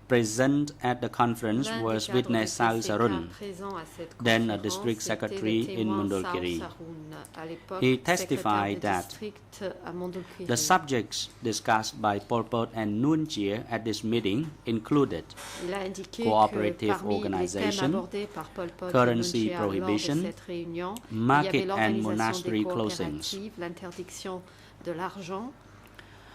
present at the conference L'un des was cadres witness du Sao PCK Sarun, présent à cette then a conférence district était secretary le in témoin Mondulkiri. Sao Sarun, à l'époque He secrétaire testified de that district à Mondulkiri. The subjects discussed by Pol Pot and Nuon Chea at this meeting included Il a indiqué cooperative que parmi les organization, thèmes abordés par Pol Pot et currency Nuon Chea lors de prohibition, cette réunion, il y market avait and l'organisation monastery des closings. coopératives, l'interdiction de l'argent,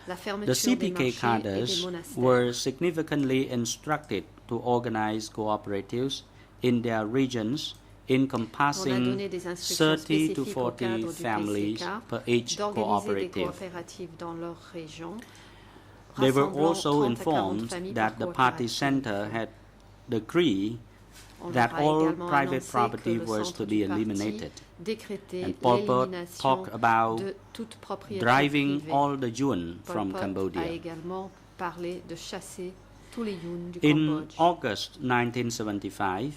la The fermeture des CPK marchés et des cadres monastères. were significantly instructed to organize cooperatives in their regions On a encompassing donné des instructions 30 to spécifiques au 40 cadre du families PCK per each d'organiser des cooperative. coopératives dans leur région. They were rassemblant also 30 à 40 informed familles that par the party coopérative. center had decreed On that leur a all également private annoncé que property le was centre to du be parti eliminated. décrétait And Pol Pot l'élimination talked about de toute propriété driving privée. all the Yun Pol from Pot a Cambodia. également parlé de chasser tous les Yun du In Cambodge. August 1975,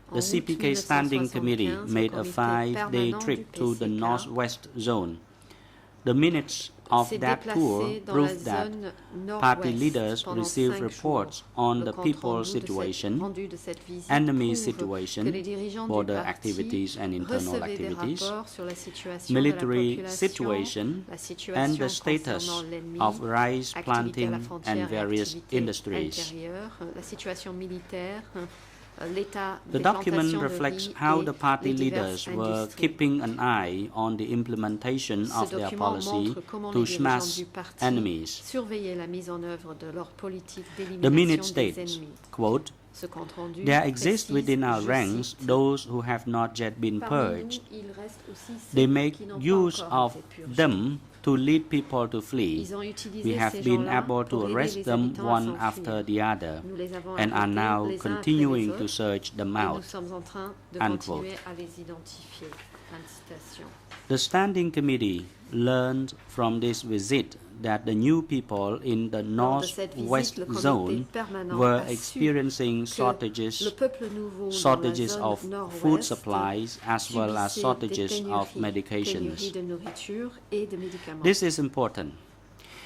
En the août CPK Standing Committee 1975, made le a comité 5-day permanent trip du to the PCK Northwest Zone. The minutes of s'est that tour déplacé dans la proved that zone party nord-ouest leaders pendant received 5 reports jours. on Le the compte people's rendu de cette- situation, rendu de cette visite enemy prouve situation, que les dirigeants du border parti activities and internal recevaient des activities, rapports sur la situation military de la population, situation, la and situation the status concernant l'ennemi, of rice activités à planting la frontière and et various activités industries. intérieures, la situation militaire, l'état The des document plantations de reflects riz how et the party les diverses leaders were industries. keeping an eye on the implementation Ce of their document policy montre comment to les dirigeants smash du parti enemies. surveillaient la mise en œuvre de leur politique The minute d'élimination des states, ennemis. quote, Ce compte rendu "There exist précise, within our je ranks cite, those who have not yet been Parmi nous, purged. il reste aussi ceux They make qui n'ont pas use encore of été purgés. them to lead people to flee. Ils ont utilisé We have ces been gens-là able to pour aider arrest les them habitants à one s'enfuir. after the other Nous les avons and are arrêtés now les uns après continuing les to autres, search them et nous out." sommes en train de Unquote. continuer à les identifier. Fin de citation. The Standing Committee learned from this visit that the new people in the Lors de cette visite, Northwest le comité Zone permanent were a su experiencing que shortages le peuple nouveau dans la shortages zone of nord-ouest food supplies as well as subissait shortages des of pénuries medications. de nourriture et de médicaments. This is important.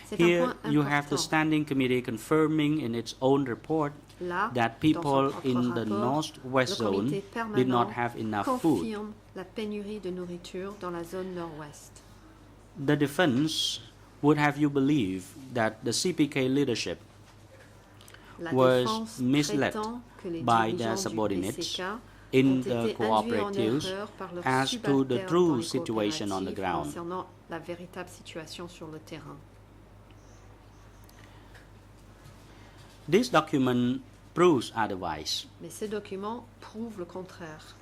C'est un Here point you have the important. Standing Committee confirming in its own report Là, that dans people son propre in the rapport, Northwest le comité Zone permanent did not have enough food. confirme la pénurie de nourriture dans la zone nord-ouest. The defense would have you believe that the CPK leadership La was défense misled prétend que les by dirigeants their du subordinates PCK in ont the été induits en cooperatives erreur par leurs as to the subalternes dans true les situation on the coopératives ground. concernant la véritable situation sur le terrain. This document proves otherwise. Mais ces documents prouvent le contraire.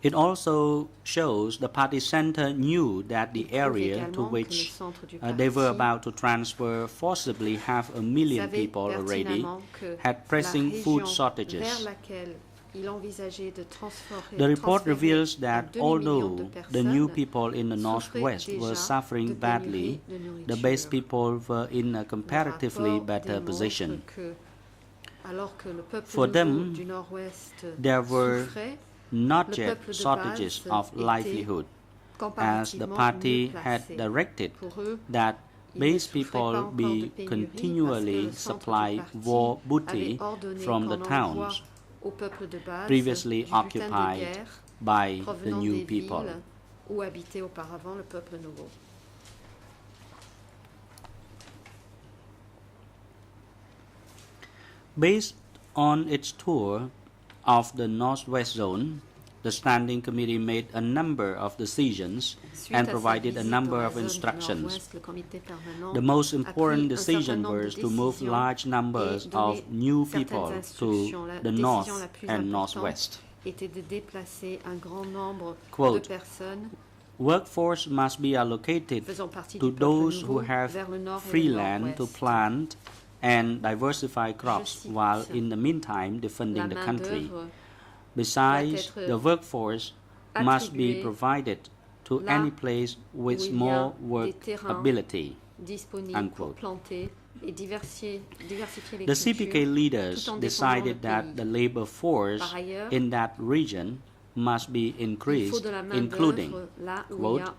It also shows the party center knew that the Il prouve area to également que le which centre du they were parti about to transfer forcibly 500,000 savait people already pertinemment que had pressing la food région shortages. vers laquelle il envisageait de transférer, The report transférer reveals un that demi-million de although the personnes new people in the souffraient Northwest déjà were suffering de badly, pénurie de the nourriture. base people were in a Le comparatively rapport better démontre position. que, alors que le peuple For nouveau them, du Nord-Ouest there were souffrait, not le yet peuple de shortages base of était livelihood, as the comparativement party mieux had placé. directed Pour eux, that ils ne base souffraient pas people encore de be pénurie continually parce que le centre du supply parti war avait booty ordonné from the qu'on envoie towns au peuple de base previously du butin de occupied guerre by the provenant new des people. villes où habitait auparavant le peuple nouveau. Based on its tour of the Northwest Zone, the Standing Committee made a number of decisions Suite and à sa provided a visite number dans la of zone du instructions. Nord-Ouest, le comité permanent The most a important pris un certain decision nombre de was to move décisions large numbers et donner of new certaines people instructions. to La the décision north la plus and importante northwest. était de déplacer un grand nombre Quote, de personnes Workforce must be allocated faisant partie to du peuple those nouveau who have vers le nord et free le land to nord-ouest. plant and diversify crops cite, while in the meantime defending La the country. main-d'œuvre Besides, doit être the workforce must be attribuée provided to là any place with où il y a more des terrains workability. disponibles pour Unquote. planter et diversifier les The cultures CPK leaders tout en défendant le decided that pays. the labor force Par ailleurs, in that region must be il faut increased, de la including main-d'œuvre là où quote, il y a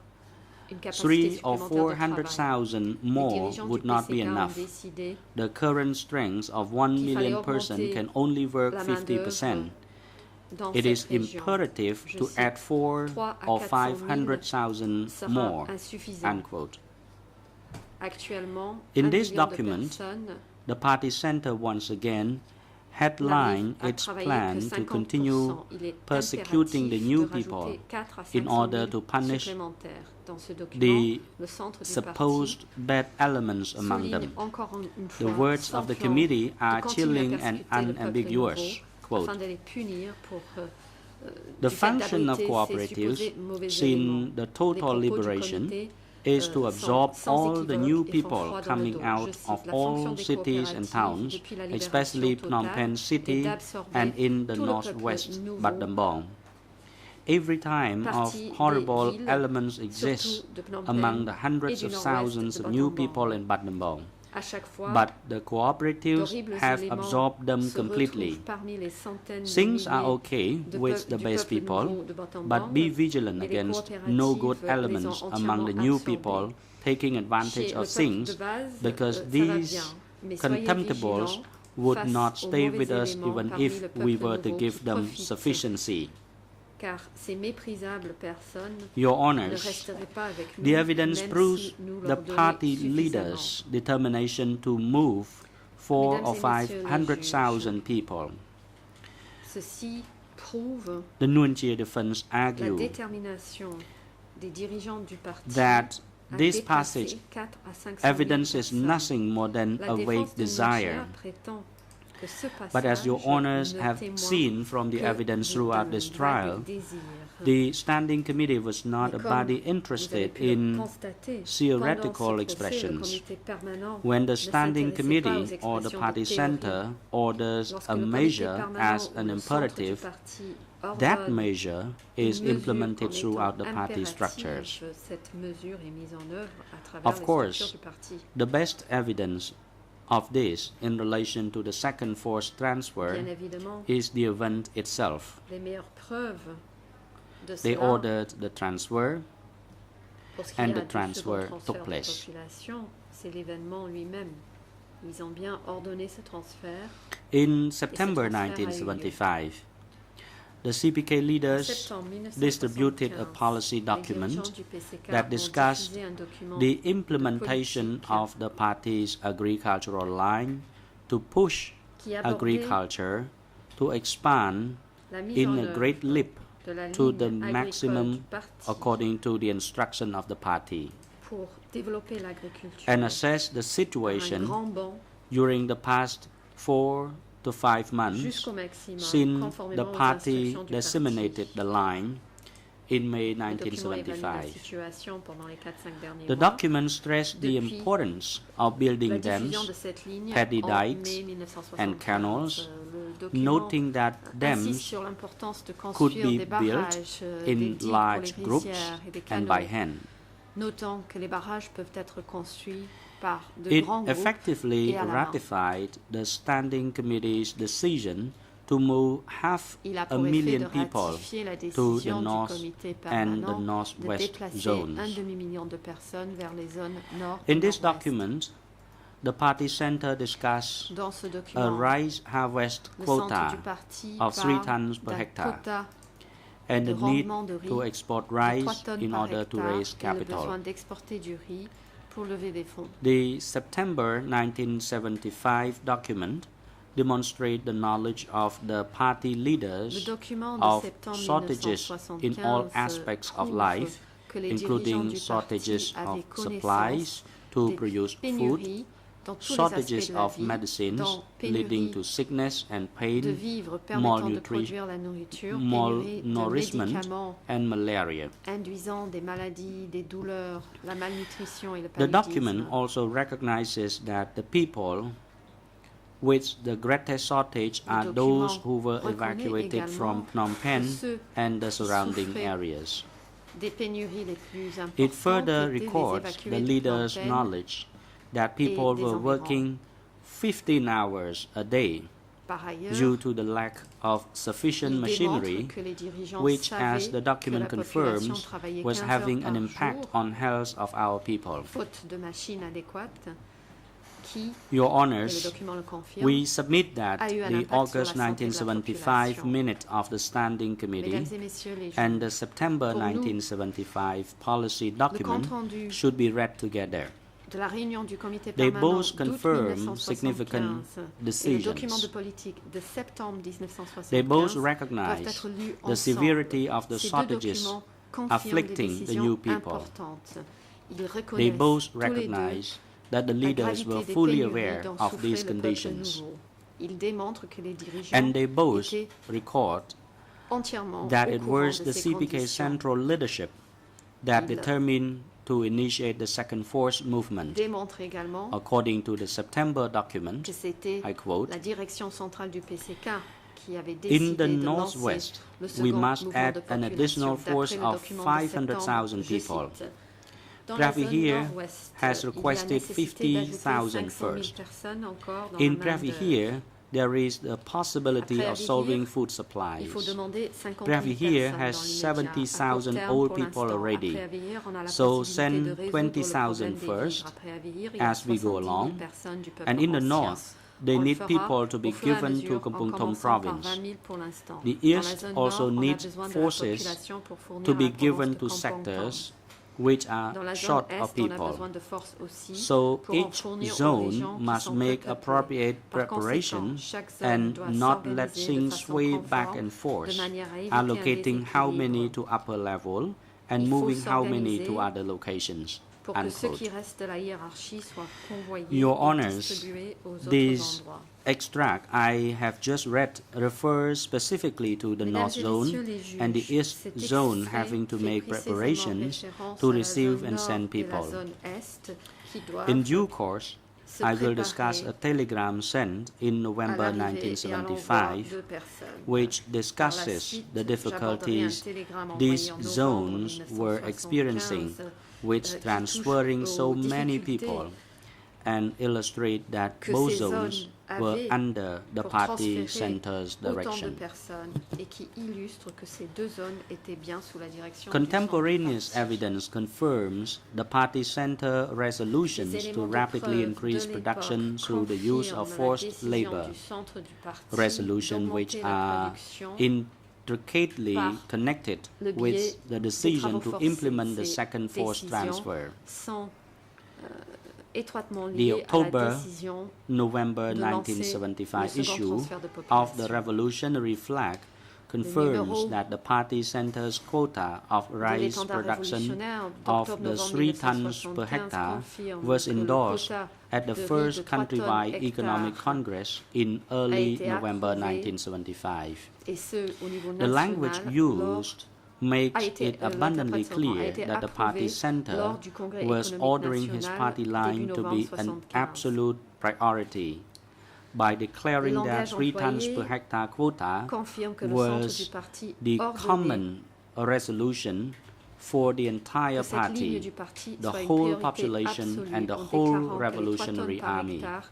une capacité 300,000 or supplémentaire de travail. 400,000 Les more dirigeants would du not be PCK ont enough. décidé The current strength of 1 qu'il fallait million person augmenter can only work la 50%. dans It cette is région. imperative Je to cite, add 4 3 à or 400,000 500,000 sera more. insuffisant. Unquote. Actuellement, In 1 this million document, de personnes The party center once again headlined n'arrivent à its travailler plan que to 50%. continue Il est persecuting the impératif new de people rajouter 4 à in 500 order 000 to punish supplémentaires. Dans ce document, the le centre du supposed bad elements parti among souligne them. encore une The fois words son of the plan committee de are continuer à chilling and persécuter le peuple unambiguous. nouveau Quote, afin de les punir pour the du fait function of d'abriter ces cooperatives, supposés mauvais seen éléments. the Les total propos du liberation, comité is to absorb sans all the équivoque new et font people froid dans le coming dos. out Je cite, of la fonction all des cities and coopératives towns, depuis la libération especially Phnom totale Penh est City d'absorber and in the tout le northwest peuple nouveau Battambang. Every time of parti horrible des villes, elements exist surtout de Phnom among Penh the et hundreds du of nord-ouest thousands de of new Battambang. people in Battambang. À chaque fois, But the cooperatives d'horribles have éléments absorbed them se completely. retrouvent parmi les centaines de Things are milliers okay de with the du best peuple people, nouveau de Battambang, but be vigilant mais les against no good coopératives les ont elements among the entièrement new absorbés. people taking advantage Chez le of peuple things, de base, because ça va these bien, mais soyez contemptibles vigilants would face not aux stay mauvais with us éléments even parmi if le we peuple were to nouveau give qui them profitent. sufficiency. Car ces méprisables personnes Your ne Honors, resteraient pas avec nous, the evidence même proves si nous the leur donnions party suffisamment. leaders' determination to move 4 or Mesdames et messieurs les 500,000 people. Ceci prouve The Nuon Chea defense la argue détermination des dirigeants du parti that à this dépasser passage 4 à 500 000 evidence is personnes. nothing more than La a défense vague de desire. Nuon Chea prétend que ce But as your passage honors ne have témoigne seen from the que evidence throughout this d'un trial, vague désir. the standing committee was not a Mais comme body vous avez interested pu le in constater, theoretical pendant ce expressions. procès, le comité permanent when the ne standing s'intéressait pas aux committee or the expressions party de théorie. center orders Lorsque a le comité measure permanent as ou an le centre du imperative, parti that ordonne measure une is mesure implemented en étant throughout the party impérative, structures. cette mesure est mise en œuvre à travers Of les course, structures du parti. the best evidence of this in relation to the second forced transfer Bien évidemment, is the event itself. les meilleures preuves de They cela, ordered the transfer, pour ce qui and est the du transfer second took transfert de place. population, c'est l'événement lui-même. Ils ont bien ordonné ce transfert. In September transfer a eu lieu. 1975, the CPK En leaders septembre 1975, distributed a policy les document dirigeants du PCK that ont discussed diffusé un document the implementation politique of the party's agricultural line to push qui abordait agriculture to expand la mise in en a œuvre great leap de la to ligne the agricole maximum du parti according to the instruction of the party, pour développer l'agriculture and assess the par un situation grand bond during the past 4 to 5 months jusqu'au maximum, since the conformément aux party instructions du disseminated parti. the line in May Le document évalue la 1975. situation pendant les 4-5 derniers The mois. document stressed the Depuis importance of La building diffusion dams, de cette ligne paddy en dikes mai 1975. and canals, Le document noting that insiste dams sur l'importance de could construire be des built barrages, des in digues pour large les groups rizières et des and canaux, by hand. notant que les barrages peuvent être construits par de It grands groupes effectively et à la main. ratified the Standing Committee's decision to move half Il a a pour effet de million people ratifier la to the décision du north comité and the permanent de northwest déplacer zones. 1 demi-million de personnes vers les zones nord In et this nord-ouest. document, the party center discussed Dans ce a document, rice harvest le centre quota du parti of 3 parle tons per d'un hectare quota and de the need rendement de riz to export de 3 rice tonnes in par order to hectare raise et le besoin capital. d'exporter du riz pour lever des fonds. The September 1975 document demonstrates the knowledge of the party Le leaders document de of septembre shortages in all 1975 aspects of prouve life, que les dirigeants including du shortages parti avaient of connaissance supplies to des produce food, pénuries dans tous les shortages aspects de la of vie, medicines dans leading pénurie to sickness and de pain, vivres permettant de malnutri- produire la nourriture, pénurie de malnourishment, médicaments and malaria. induisant des maladies, des douleurs, la malnutrition et le The document paludisme. also recognizes that the people with the greatest shortage Le are document those who were reconnaît evacuated également from Phnom Penh que ceux and the surrounding souffraient areas. des pénuries les plus It importantes further étaient les records the évacués de leaders' Phnom Penh knowledge that people des were environs. working 15 hours a day Par ailleurs, due to the lack of sufficient il machinery, démontre que les dirigeants which, savaient as the que document la population confirms, travaillait was 15 having heures an par impact jour, on health of our people. faute de machines adéquates, qui, Your et le Honors, document le confirme, we submit that a eu un the impact sur la August santé de la 1975 population. minute of the Standing Committee Mesdames et messieurs les juges, and the September Pour nous, 1975 policy le document compte rendu should be read together. de la réunion du comité They permanent both d'août confirm 1975 significant et le document de decisions. politique de septembre 1975 They both doivent recognize être lus the ensemble. severity of the Ces deux shortages documents confirment afflicting des the décisions new people. importantes. Ils They reconnaissent both tous les deux recognize that the la leaders gravité were des fully pénuries aware dont of souffrait these le peuple conditions, nouveau. Ils démontrent que les dirigeants and they both étaient record entièrement that au it courant was de the ces CPK conditions. central leadership that Il determined to initiate the second force movement. démontre également According to the September document, que c'était I quote, la direction centrale du PCK qui avait "In décidé the de lancer Northwest, le we second must mouvement add de an additional population. force D'après le of document de 500,000 septembre, je people. cite, Dans Pravi la zone here nord-ouest, has il y a requested nécessité d'ajouter 50,000 500 000 first. personnes encore dans In la Pravi main-d'œuvre. here, there is the possibility Après of Aviv, solving food Il supplies. faut demander 50 000 Pravi here personnes has dans l'immédiat. 70,000 À court old terme, people pour already. l'instant, après Aviv, on a la So possibilité de send résoudre le 20,000 problème des vivres. first Après Aviv, il y a as we go 70 000 along. personnes du peuple And in the ancien. north, they On le need fera people to be au fur et à given mesure, to en Kampung Thom commençant par province. 20 000 pour l'instant. The Dans la east zone also nord, on a needs besoin de la forces population pour fournir to à be la province given de to Kampong Thom. sectors which are Dans la zone short est, of on a people. besoin de forces aussi So pour en each fournir aux zone régions qui must sont make peu peuplées. appropriate Par preparation conséquent, chaque zone and doit not let s'organiser de things façon sway back conforme, and de forth, manière à éviter allocating un how many déséquilibre. to upper level and Il faut moving how many to s'organiser other locations. pour que ceux Unquote. qui restent de la hiérarchie soient convoyés Your et Honours, distribués aux autres This endroits. extract I have just read refers specifically to the Mesdames North et Zone messieurs les juges, and the East cet Zone extrait having to fait make précisément preparations référence to à la receive zone and nord send et la people. zone est qui doivent In due course, se I will préparer discuss a telegram sent in à November l'arrivée et à l'envoi 1975 de personnes. which Par la discusses suite, the j'aborderai un difficulties télégramme envoyé these en novembre zones were 1975, experiencing with qui touche transferring so aux many difficultés people and illustrate that que both ces zones zones were avaient under the pour party transférer center's autant de direction. personnes et qui illustre que ces deux zones étaient bien sous la direction Contemporaneous du centre du parti. evidence confirms the party center resolutions Les to éléments de rapidly preuve increase de production l'époque through the use of confirment la forced décision labor du centre du parti resolution which d'augmenter la are production intricately par connected le biais with the des decision travaux to forcés. implement the Ces second force décisions transfer. sont étroitement The liées à la October décision November de lancer 1975 le second issue transfert de of the population. revolutionary flag confirms numéro that the party center's quota of de rice l'étendard production révolutionnaire of d'octobre-novembre the 3 tons 1975 per hectare confirme was que le endorsed quota at the de riz first de 3 tonnes countrywide hectare economic congress in early été November approuvé 1975. et ce au niveau The language national lors used makes a été- it abundantly l'interprétation a clear été that the party approuvée center lors du Congrès was économique ordering his national party line début to novembre be an 75. absolute priority by declaring Le that langage 3 tons employé per hectare quota confirme que le centre was du parti the ordonnait common resolution for the entire que cette ligne party, du parti the soit une whole priorité population absolue and the en whole déclarant que les 3 revolutionary tonnes par army. hectare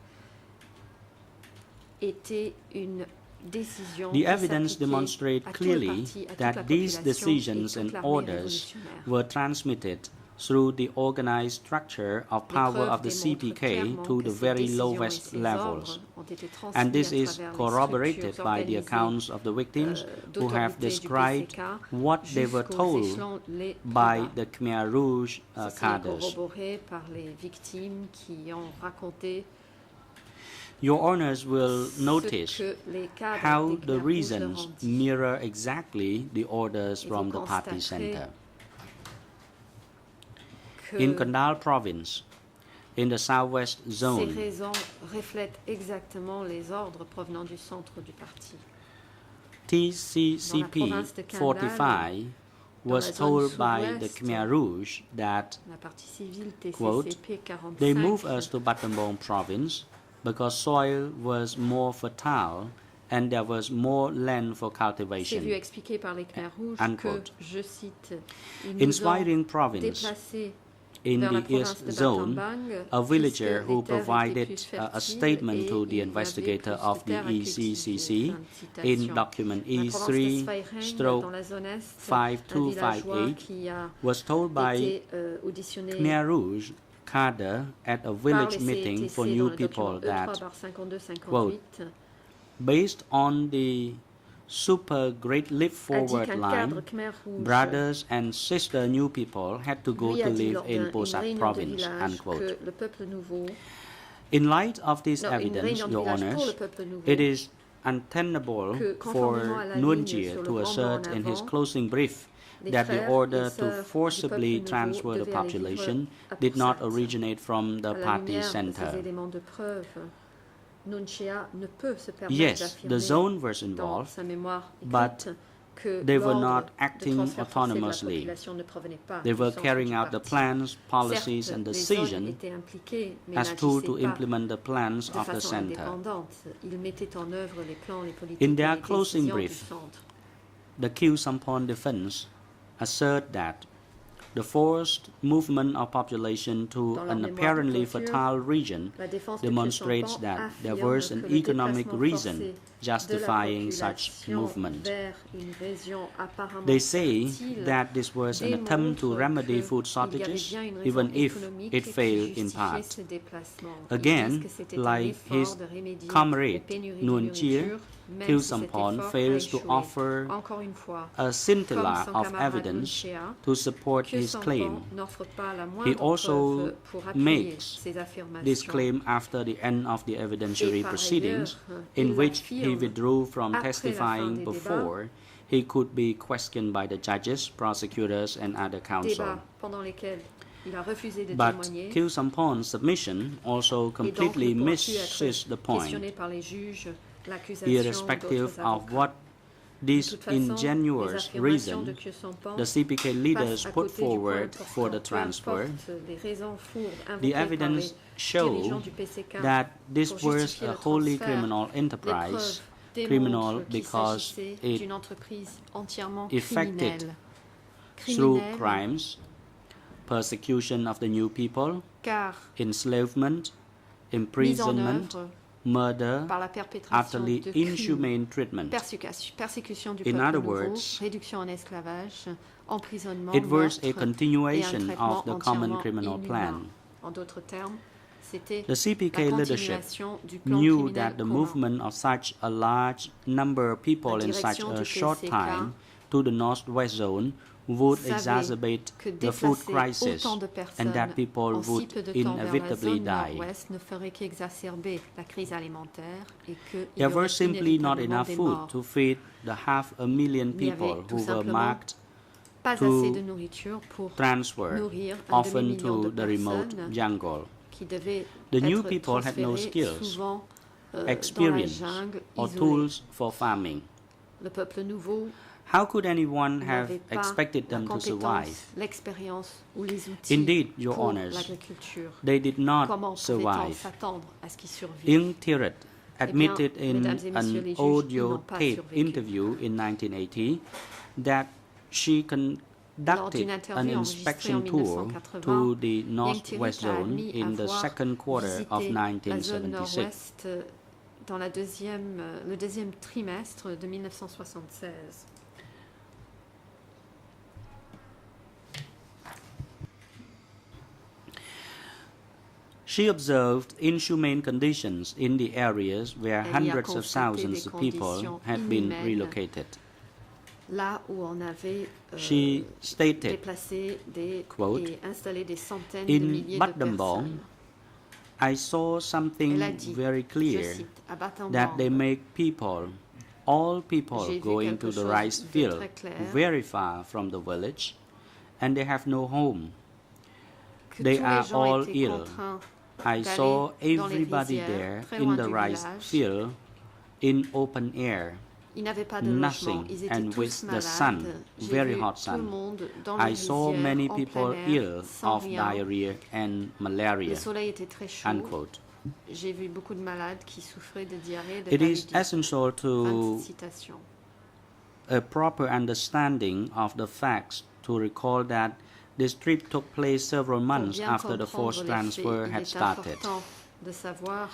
était une décision The qui evidence s'appliquait demonstrates à tout le clearly parti, à toute that la these population et decisions toute and l'armée orders révolutionnaire. were transmitted through the organized structure of Les power preuves of the démontrent CPK clairement to que the ces very décisions et lowest ces levels. ordres ont été transmis And this à is travers les corroborated structures by the organisées, accounts of the victims who have d'autorités du described PCK what they were jusqu'aux told échelons les plus by bas. the Khmer Rouge Ceci est cadres. corroboré par les victimes qui ont raconté Your Honours will ce notice que les cadres how des the Khmer Rouges leur reasons ont dit. mirror exactly the orders Et from vous the party constaterez center. Que In Kandal province, in the southwest ces zone, raisons reflètent exactement les ordres provenant du centre du parti. TCCP province de Kandal, 45 was zone told by the sud-ouest, Khmer Rouge that, La partie civile quote, TCCP 45 they moved us to Battambang province because soil was more fertile and there was more land for s'est vu cultivation. expliquer par les Khmer Rouges Unquote. que, je cite, ils nous ont Inspiring province, déplacés in vers la the province east de zone, Battambang, a villager puisque who les terres étaient provided plus a fertiles statement et to the il y avait investigator plus of de the terres à cultiver. ECCC Fin de in citation. document La province de Svay Rieng, dans la E3/5258 zone est, un villageois qui a was told by été auditionné Khmer Rouge cadre at a par village les meeting CTC for dans new le people document that, E3/5258, based on the super great leap a dit forward qu'un line, cadre Khmer Rouge brothers and sister new people had to go lui to a dit live lors in d'une Posak réunion de province, village unquote. que le peuple nouveau, In light of this non, une evidence, réunion de Your village pour le Honours, peuple nouveau, it is untenable que, for conformément à la Nuon ligne Chea sur le to grand assert banc en in his avant, closing brief les that the frères order et to sœurs du forcibly peuple transfer nouveau the devaient aller population vivre à did not Poussat. originate from the à la party lumière de ces center. éléments de preuve, Nuon Chea ne peut se permettre Yes, the d'affirmer zone was dans involved, sa mémoire but écrite que They were l'ordre not de acting transfert forcé de la autonomously. population ne provenait pas They du were centre carrying du out the parti. plans, policies, Certes, and les decisions zones étaient impliquées, mais as tool to n'agissaient pas implement the plans de of the façon center. indépendante. Ils mettaient en œuvre les plans, les politiques In et their les closing décisions du brief, centre. The Khieu Samphan defense assert that the forced movement of population to Dans leur an mémoire de apparently clôture, fertile region la défense de demonstrates Khieu that Samphan there affirme was an que le economic déplacement reason forcé de la justifying such population movement. vers une région apparemment They say fertile that this was an attempt to démontre remedy que food il y avait shortages, bien une raison even if économique it qui failed in justifiait part. ce déplacement. Ils Again, disent que c'était un like effort his de remédier aux comrade pénuries de Nuon Chea, nourriture, même Khieu si cet Samphan effort a fails to échoué. offer Encore une fois, a comme scintilla son of camarade Nuon evidence Chea, to support Khieu his claim. Samphan n'offre pas la He moindre also preuve pour appuyer makes ses this affirmations. claim after the end of the evidentiary Et par proceedings, ailleurs, in il which he l'affirme withdrew from après la fin testifying des before he could be questioned by the judges, prosecutors, and other counsel. Débats pendant lesquels il a refusé de But témoigner Khieu Samphan's submission also et donc completely ne pourra plus misses être the point. questionné par les juges, l'accusation Irrespective d'autres of avocats. what De this toute façon, les ingenuous affirmations de reason Khieu Samphan the CPK leaders passent à put côté du point forward for the important, peu transfer, importe les raisons fourdes the invoquées par les evidence dirigeants show du PCK that this pour was justifier a le wholly transfert. criminal Les enterprise, preuves criminal démontrent qu'il because s'agissait it d'une entreprise entièrement effected criminelle. through Criminelle, crimes, persecution of the new people, car enslavement, mise en imprisonment, œuvre murder, par la perpétration utterly de crimes, inhumane treatment. persécution du In peuple other nouveau, words, réduction en esclavage, emprisonnement, it was a meurtre continuation et un traitement of the common entièrement criminal inhumain. plan. En d'autres termes, c'était The CPK la leadership continuation du plan knew criminel that the commun. movement of such a large number of people La in such direction a du short PCK time to the northwest zone would savait exacerbate que the food déplacer crisis autant de personnes and that people en si would peu de temps vers la inevitably zone die. nord-ouest ne ferait qu'exacerber la crise alimentaire et qu'il y There were aurait simply not inévitablement enough des food morts. to feed the 500,000 Il y avait people tout who were simplement marked Pas to assez de nourriture pour transfer, nourrir un often demi-million de to the remote personnes jungle. qui devaient The new être people had no transférées skills, souvent dans la experience, jungle or isolée. tools for farming. Le peuple nouveau How could anyone have n'avait pas expected la them to compétence, survive? l'expérience ou les outils Indeed, Your pour Honours, l'agriculture. they did not Comment pouvait-on survive. s'attendre à ce qu'ils survivent? Ng Thirit admitted in mesdames et messieurs les an juges, ils audio n'ont pas tape survécu. interview in 1980 that she Lors d'une conducted an interview enregistrée inspection en tour 1980, to the Ng northwest Thirit a zone admis in the avoir second quarter of visité la zone 1976. nord-ouest dans le deuxième trimestre de 1976. She observed inhumane conditions in the areas where Elle y a hundreds of constaté thousands des of people conditions had been inhumaines. relocated. Là où on avait She stated, déplacé quote, et installé des centaines In de milliers de Battambang, personnes. I saw something Elle a dit, very je clear, cite, à Battambang, that they make people, all people J'ai vu going quelque to the chose rice de field très clair. very far from the village, and they have no home. que They tous les are gens all étaient ill. contraints I d'aller saw dans les everybody rizières, there très in loin the du rice village. field in open air, Ils n'avaient pas de logement, nothing, ils étaient and tous with the malades. sun, J'ai very vu hot tout le sun. monde dans I les saw rizières, many en people plein air, ill sans of rien. diarrhea and malaria. Le soleil était très chaud. Unquote. J'ai vu beaucoup de malades qui souffraient de diarrhée et de It is paludisme. essential Fin de to citation. a proper understanding of the facts to recall that this trip took place several Pour months bien after the comprendre forced les transfer faits, il had est started. important de savoir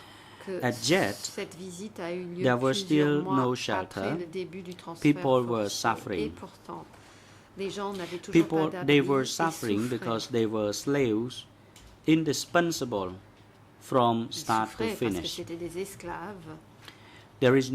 que At Jet, cette visite a eu lieu there was plusieurs still mois no après shelter. le début du transfert People were forcé. suffering. Et pourtant, les gens n'avaient toujours People, pas d'abri they et were suffering souffraient. because they were slaves, indispensable from Ils start to souffraient parce que finish. c'était des esclaves There is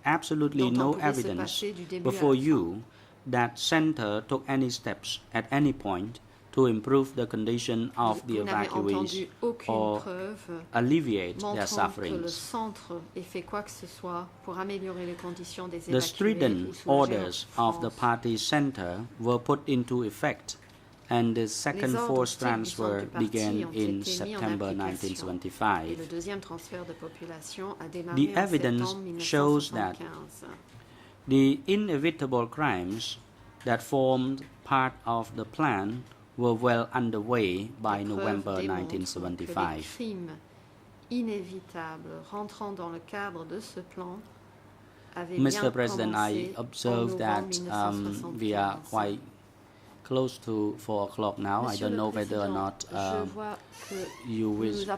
absolutely dont on no pouvait se evidence passer du début before à la fin. you that center took any steps at any point to improve the condition of the Vous n'avez evacuees entendu aucune or preuve alleviate their montrant que le sufferings. centre ait fait quoi que ce soit pour améliorer les conditions des The évacués strident ou soulager orders leur of the souffrance. party center were put into effect and the Les second ordres forced stricts du centre transfer du parti began ont été in mis en September application. Et 1975. le deuxième transfert de population a démarré The en evidence septembre shows that 1975. the inevitable crimes that formed part of the plan were well underway by La preuve November démontre que les 1975. crimes inévitables rentrant dans le cadre de ce plan avaient bien Mr. President, I commencé en observe that novembre we are 1975. quite close to 4 o'clock now. I Monsieur don't le know whether or Président, not je vois que you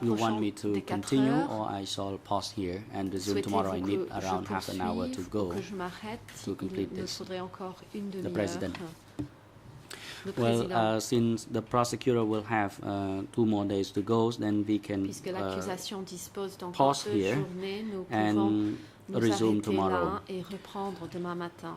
nous want me approchons to des 4 continue heures. or I shall pause here and resume tomorrow. I Souhaitez-vous need que je around half an hour to poursuive go. ou que je m'arrête? to complete Il me this. faudrait encore une The demi-heure. President. Le Well, Président, since the prosecutor will have 2 more days to go, then we can puisque l'accusation dispose d'encore pause 2 here journées, nous pouvons and nous resume arrêter tomorrow. là et reprendre demain matin.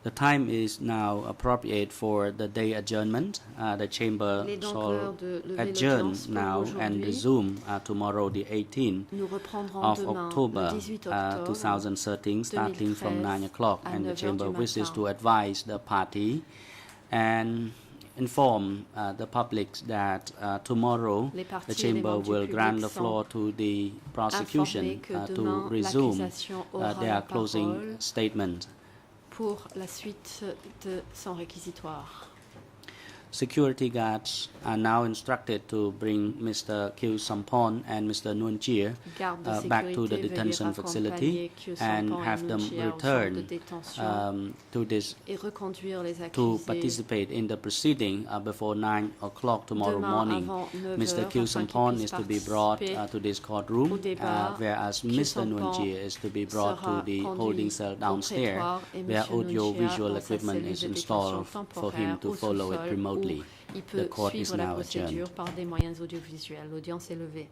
The time is now appropriate for the day adjournment. The chamber Il est donc shall l'heure de lever adjourn l'audience pour now and aujourd'hui. resume tomorrow, the 18th Nous reprendrons of demain, October le 18 octobre, 2013, starting from 9 o'clock. à And the 9 heures chamber du wishes matin. to advise the party and inform the public that tomorrow Les the partis et les chamber membres du will public grant the sont floor to the prosecution informés que to demain, resume l'accusation aura their la closing parole statement. pour la suite de son réquisitoire. Security guards are now instructed to bring Mr. Kyu Sampon and Mr. Nuon Chea Garde de back to the sécurité, detention veuillez facility raccompagner Kyu and Sampon et have them Nuon Chea au centre de return détention to this et reconduire les to accusés participate in the proceeding before 9 o'clock tomorrow demain morning. avant 9 Mr. heures Kyu afin qu'ils Sampon puissent is to be brought participer to this courtroom, au débat. whereas Kyu Mr. Nuon Sampon Chea is to be brought to sera the conduit holding cell au downstairs, prétoire et where Monsieur Nuon Chea audio-visual dans sa equipment cellule is de installed détention for him temporaire to au follow it sous-sol remotely. où il peut The court is suivre la now procédure adjourned. par des moyens audiovisuels. L'audience est levée.